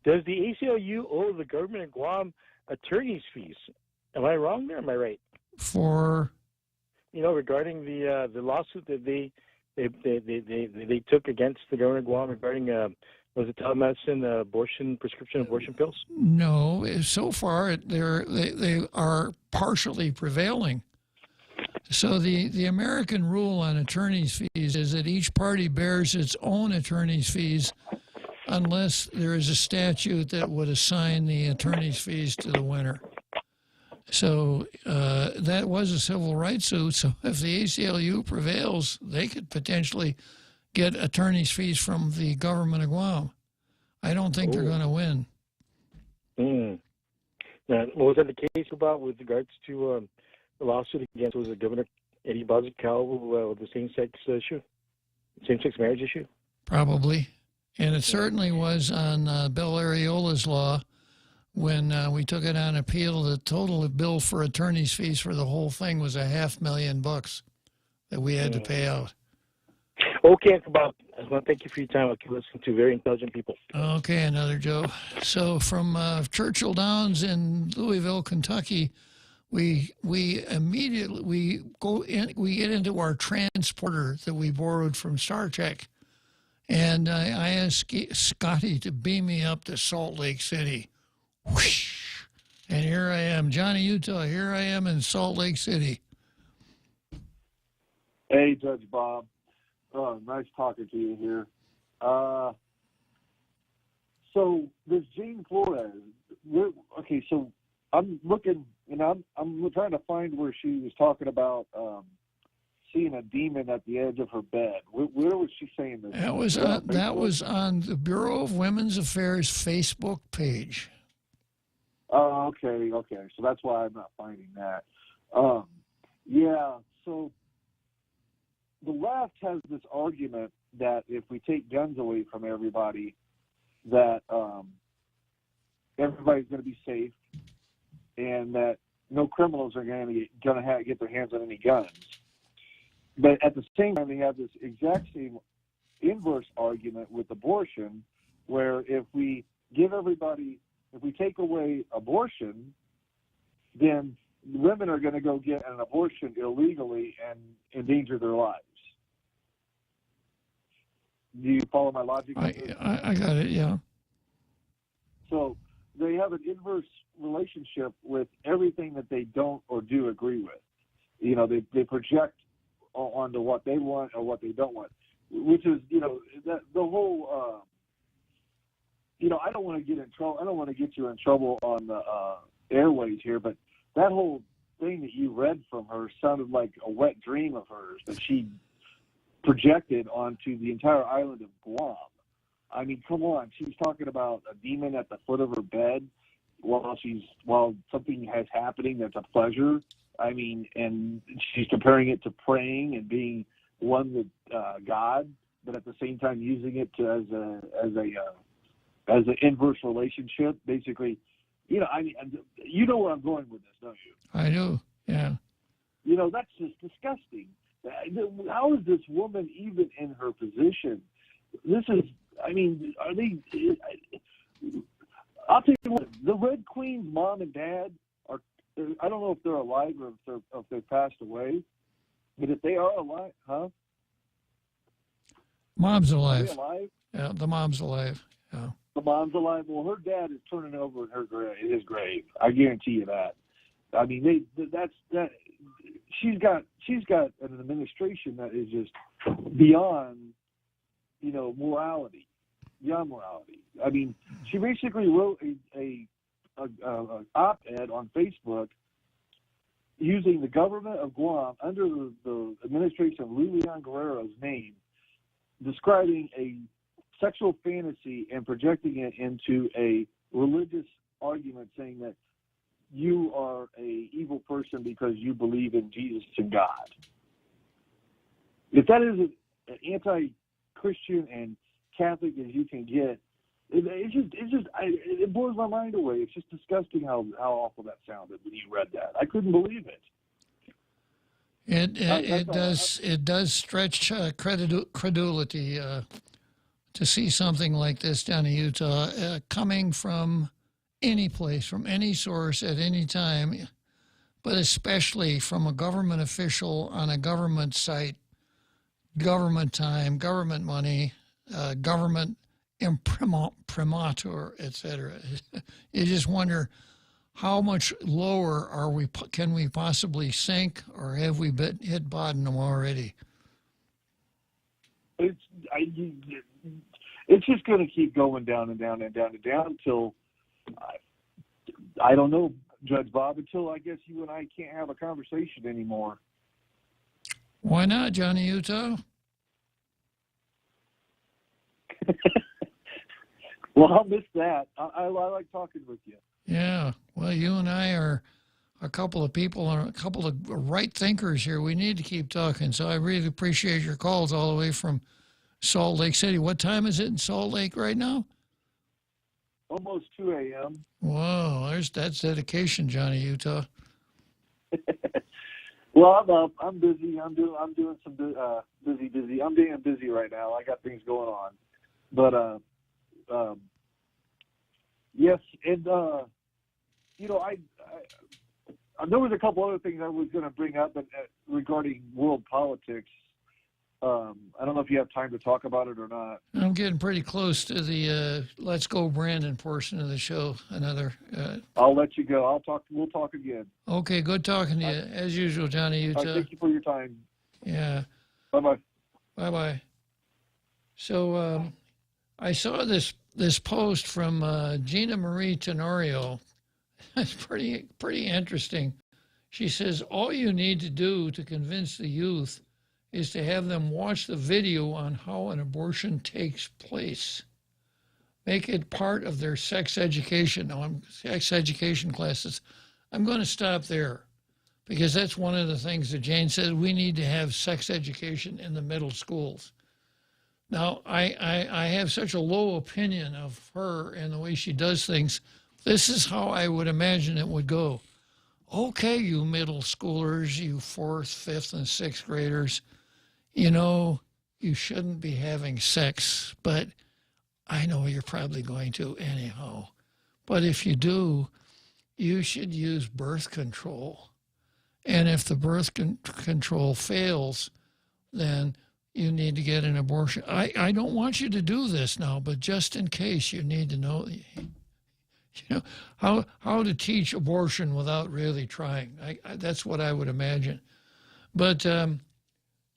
ACLU owe the government of Guam attorney's fees? Am I wrong there? Am I right?
For
regarding the lawsuit that they took against the government of Guam regarding was it telemedicine prescription abortion pills?
No, so far they are partially prevailing. So the American rule on attorney's fees is that each party bears its own attorney's fees unless there is a statute that would assign the attorney's fees to the winner. So that was a civil rights suit. So if the ACLU prevails, they could potentially get attorney's fees from the government of Guam. I don't think they're going to win.
Was that the case about with regards to the lawsuit against was it Governor Eddie Bazical with the same-sex marriage issue?
Probably. And it certainly was on Bill Areola's law when we took it on appeal. The total bill for attorney's fees for the whole thing was $500,000 that we had to pay out.
Okay, Bob. I want to thank you for your time. I'll keep listening to very intelligent people.
Okay, Another Joe. So from Churchill Downs in Louisville, Kentucky, we immediately get into our transporter that we borrowed from Star Trek, And I asked Scotty to beam me up to Salt Lake City. Whoosh! And here I am, Johnny Utah. Here I am in Salt Lake City.
Hey, Judge Bob. Nice talking to you here. So this Jane Flores, okay, so I'm looking, I'm trying to find where she was talking about seeing a demon at the edge of her bed. Where was she saying this?
That was on the Bureau of Women's Affairs Facebook page.
Oh, okay. So that's why I'm not finding that. Yeah, so the left has this argument that if we take guns away from everybody, that everybody's going to be safe, and that no criminals are going to get their hands on any guns. But at the same time, they have this exact same inverse argument with abortion, where if we take away abortion, then women are going to go get an abortion illegally and endanger their lives. Do you follow my logic?
I got it, yeah.
So they have an inverse relationship with everything that they don't or do agree with. They project onto what they want or what they don't want, which is, that the whole, I don't want to get in trouble. I don't want to get you in trouble on the airways here, but that whole thing that you read from her sounded like a wet dream of hers that she projected onto the entire island of Guam. I mean, come on. She's talking about a demon at the foot of her bed while something is happening that's a pleasure. I mean, and she's comparing it to praying and being one with God, but at the same time using it as an inverse relationship. Basically, I mean, you know where I'm going with this, don't you?
I do. Yeah.
That's just disgusting. How is this woman even in her position? This is, I mean, are they? I'll tell you what, the Red Queen's mom and dad are, I don't know if they're alive or if they've passed away, but if they are alive, huh?
Mom's alive.
Are they alive?
Yeah, the mom's alive. Yeah.
The mom's alive. Well, her dad is turning over in his grave. I guarantee you that. I mean, that. She's got an administration that is just beyond, morality. Beyond morality. I mean, she basically wrote a op-ed on Facebook using the government of Guam under the administration of Lilian Guerrero's name, describing a sexual fantasy and projecting it into a religious argument, saying that you are a evil person because you believe in Jesus and God. If that is an anti-Christian and Catholic as you can get, it blows my mind away. It's just disgusting how awful that sounded when you read that. I couldn't believe it.
It does stretch credulity to see something like this down in Utah coming from any place, from any source at any time, but especially from a government official on a government site, government time, government money, government imprimatur, etc. You just wonder how much lower can we possibly sink, or have we hit bottom already?
It's just going to keep going down and down and down and down until I don't know, Judge Bob, until I guess you and I can't have a conversation anymore.
Why not, Johnny Utah?
Well, I'll miss that. I like talking with you.
Yeah. Well, you and I are a couple of people, a couple of right thinkers here. We need to keep talking. So I really appreciate your calls all the way from Salt Lake City. What time is it in Salt Lake right now?
Almost 2 a.m.
Whoa, that's dedication, Johnny Utah.
Well, I'm up. I'm busy. I'm doing some busy. I'm being busy right now. I got things going on, but yes, and there was a couple other things I was going to bring up, but regarding world politics, I don't know if you have time to talk about it or not.
I'm getting pretty close to the Let's Go Brandon portion of the show.
I'll let you go. We'll talk again.
Okay, good talking to you. As usual, Johnny. You too.
Thank you for your time.
Yeah.
Bye-bye.
Bye-bye. So I saw this post from Gina Marie Tenorio. It's pretty interesting. She says, all you need to do to convince the youth is to have them watch the video on how an abortion takes place. Make it part of their sex education classes. I'm going to stop there because that's one of the things that Jane said. We need to have sex education in the middle schools. Now, I have such a low opinion of her and the way she does things. This is how I would imagine it would go. Okay, you middle schoolers, you 4th, 5th, and 6th graders, you know, you shouldn't be having sex, but I know you're probably going to anyhow. But if you do, you should use birth control. And if the birth control fails, then you need to get an abortion. I don't want you to do this now, but just in case, you need to know, you know, how to teach abortion without really trying. That's what I would imagine. But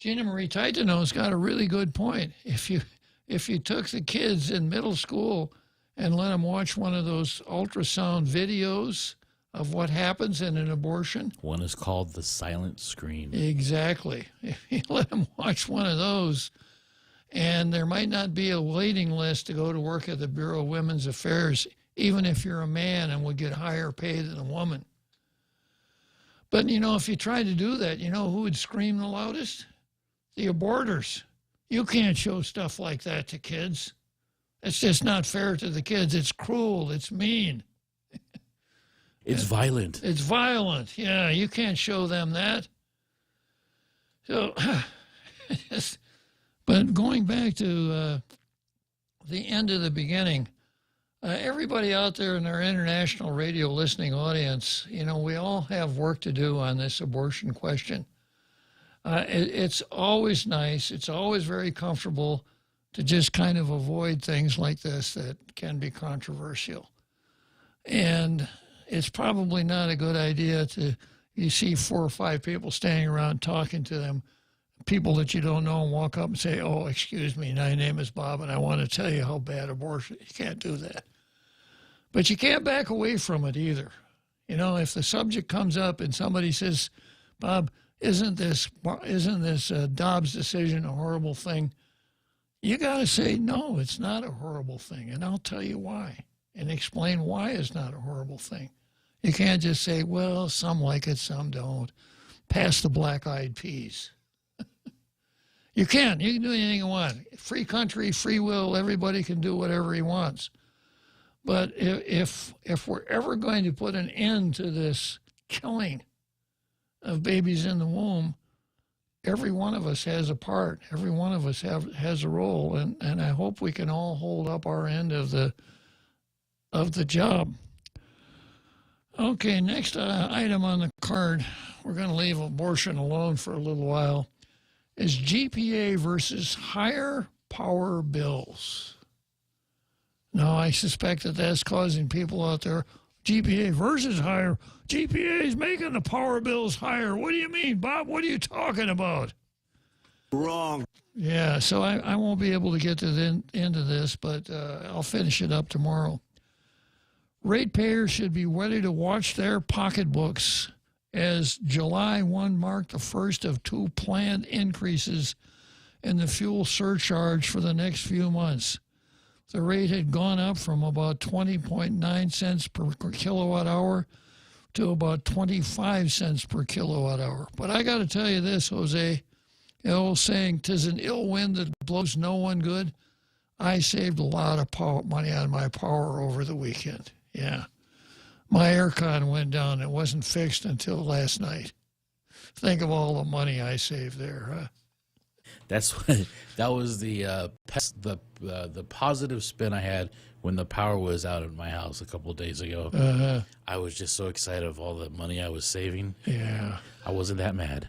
Gina Marie Titano's got a really good point. If you took the kids in middle school and let them watch one of those ultrasound videos of what happens in an abortion.
One is called the silent scream.
Exactly. If you let them watch one of those, and there might not be a waiting list to go to work at the Bureau of Women's Affairs, even if you're a man and would get higher pay than a woman. But, you know, if you try to do that, you know who would scream the loudest? The aborters. You can't show stuff like that to kids. It's just not fair to the kids. It's cruel. It's mean.
It's violent.
It's violent. Yeah, you can't show them that. So, but going back to the end of the beginning, everybody out there in our international radio listening audience, you know, we all have work to do on this abortion question. It's always nice. It's always very comfortable to just kind of avoid things like this that can be controversial. And it's probably not a good idea you see 4 or 5 people standing around talking to them, people that you don't know, and walk up and say, oh, excuse me, my name is Bob, and I want to tell you how bad abortion. You can't do that. But you can't back away from it either. You know, if the subject comes up and somebody says, Bob, isn't this Dobbs decision a horrible thing? You got to say, no, it's not a horrible thing, and I'll tell you why, and explain why it's not a horrible thing. You can't just say, well, some like it, some don't. Pass the black-eyed peas. You can do anything you want. Free country, free will, everybody can do whatever he wants. But if we're ever going to put an end to this killing of babies in the womb, every one of us has a part. Every one of us has a role, and I hope we can all hold up our end of the job. Okay, next item on the card, we're going to leave abortion alone for a little while, is GPA versus higher power bills. Now, I suspect that that's causing people out there, GPA versus higher. GPA is making the power bills higher. What do you mean, Bob? What are you talking about?
Wrong.
Yeah, so I won't be able to get to the end of this, but I'll finish it up tomorrow. Ratepayers should be ready to watch their pocketbooks as July 1 marked the first of 2 planned increases in the fuel surcharge for the next few months. The rate had gone up from about 20.9 cents per kilowatt hour to about 25 cents per kilowatt hour. But I got to tell you this, Jose, the old saying, 'tis an ill wind that blows no one good. I saved a lot of money on my power over the weekend. Yeah. My aircon went down. It wasn't fixed until last night. Think of all the money I saved there, huh?
That was the positive spin I had when the power was out at my house a couple of days ago.
Uh-huh.
I was just so excited of all the money I was saving.
Yeah.
I wasn't that mad.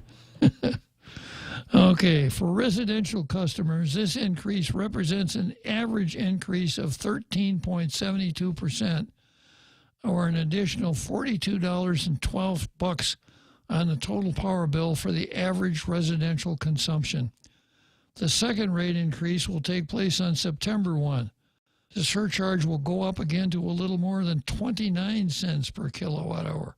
Okay, for residential customers, this increase represents an average increase of 13.72%, or an additional $42.12 on the total power bill for the average residential consumption. The second rate increase will take place on September 1. The surcharge will go up again to a little more than 29 cents per kilowatt hour.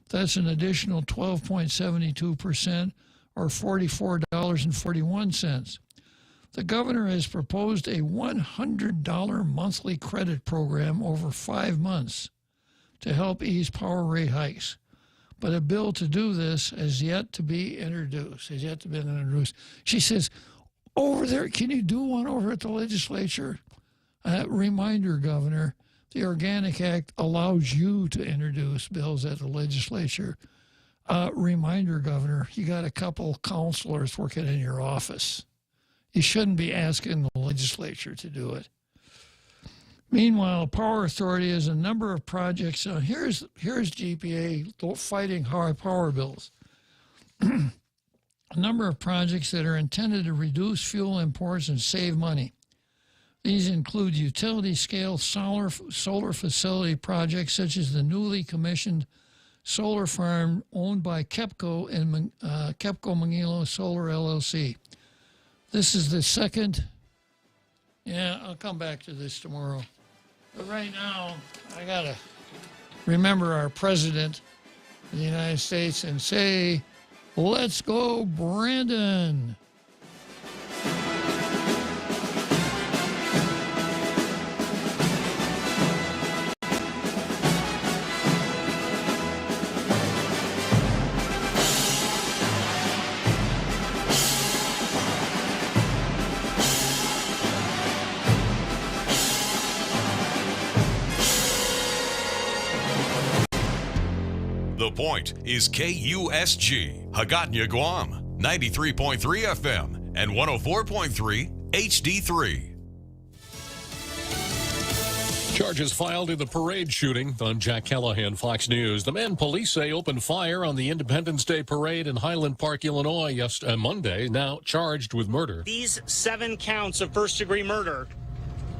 That's an additional 12.72%, or $44.41. The governor has proposed a $100 monthly credit program over 5 months to help ease power rate hikes. But a bill to do this has yet to be introduced. She says, over there, can you do one over at the legislature? Reminder, Governor, the Organic Act allows you to introduce bills at the legislature. Reminder, Governor, you got a couple counselors working in your office. You shouldn't be asking the legislature to do it. Meanwhile, Power Authority has a number of projects. Here's GPA fighting high power bills. A number of projects that are intended to reduce fuel imports and save money. These include utility-scale solar facility projects such as the newly commissioned solar farm owned by KEPCO and KEPCO Manilo Solar LLC. This is the second. Yeah, I'll come back to this tomorrow. But right now, I got to remember our president of the United States and say, let's go, Brandon.
The Point is KUSG, Hagåtña, Guam, 93.3 FM and 104.3 HD3.
Charges filed in the parade shooting. On Jack Callahan, Fox News. The men police say opened fire on the Independence Day parade in Highland Park, Illinois, Monday, now charged with murder.
These 7 counts of first-degree murder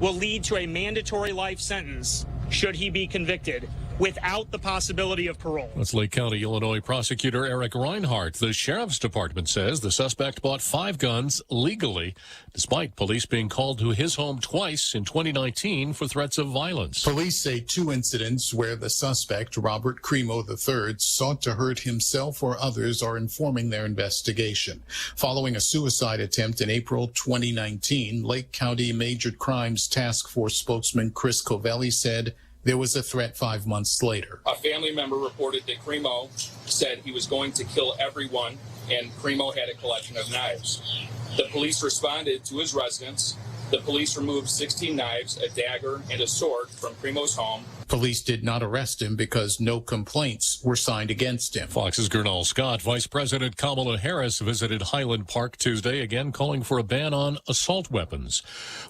will lead to a mandatory life sentence should he be convicted, without the possibility of parole.
That's Lake County, Illinois prosecutor Eric Reinhardt. The sheriff's department says the suspect bought 5 guns legally, despite police being called to his home twice in 2019 for threats of violence.
Police say 2 incidents where the suspect, Robert Cremo III, sought to hurt himself or others are informing their investigation. Following a suicide attempt in April 2019, Lake County Major Crimes Task Force spokesman Chris Covelli said there was a threat 5 months later.
A family member reported that Cremo said he was going to kill everyone, and Cremo had a collection of knives. The police responded to his residence. The police removed 16 knives, a dagger, and a sword from Cremo's home.
Police did not arrest him because no complaints were signed against him.
Fox's Gernal Scott. Vice President Kamala Harris visited Highland Park Tuesday, again calling for a ban on assault weapons.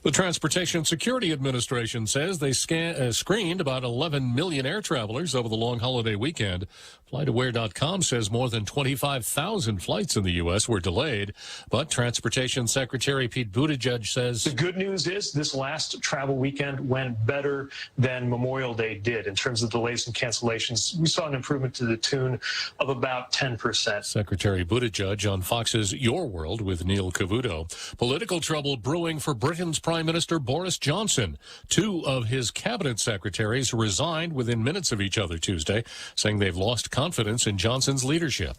The Transportation Security Administration says they screened about 11 million air travelers over the long holiday weekend. FlightAware.com says more than 25,000 flights in the U.S. were delayed, but Transportation Secretary Pete Buttigieg says
the good news is this last travel weekend went better than Memorial Day did in terms of delays and cancellations. We saw an improvement to the tune of about 10%.
Secretary Buttigieg on Fox's Your World with Neil Cavuto. Political trouble brewing for Britain's Prime Minister Boris Johnson. 2 of his cabinet secretaries resigned within minutes of each other Tuesday, saying they've lost confidence in Johnson's leadership.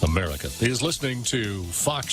America is listening to Fox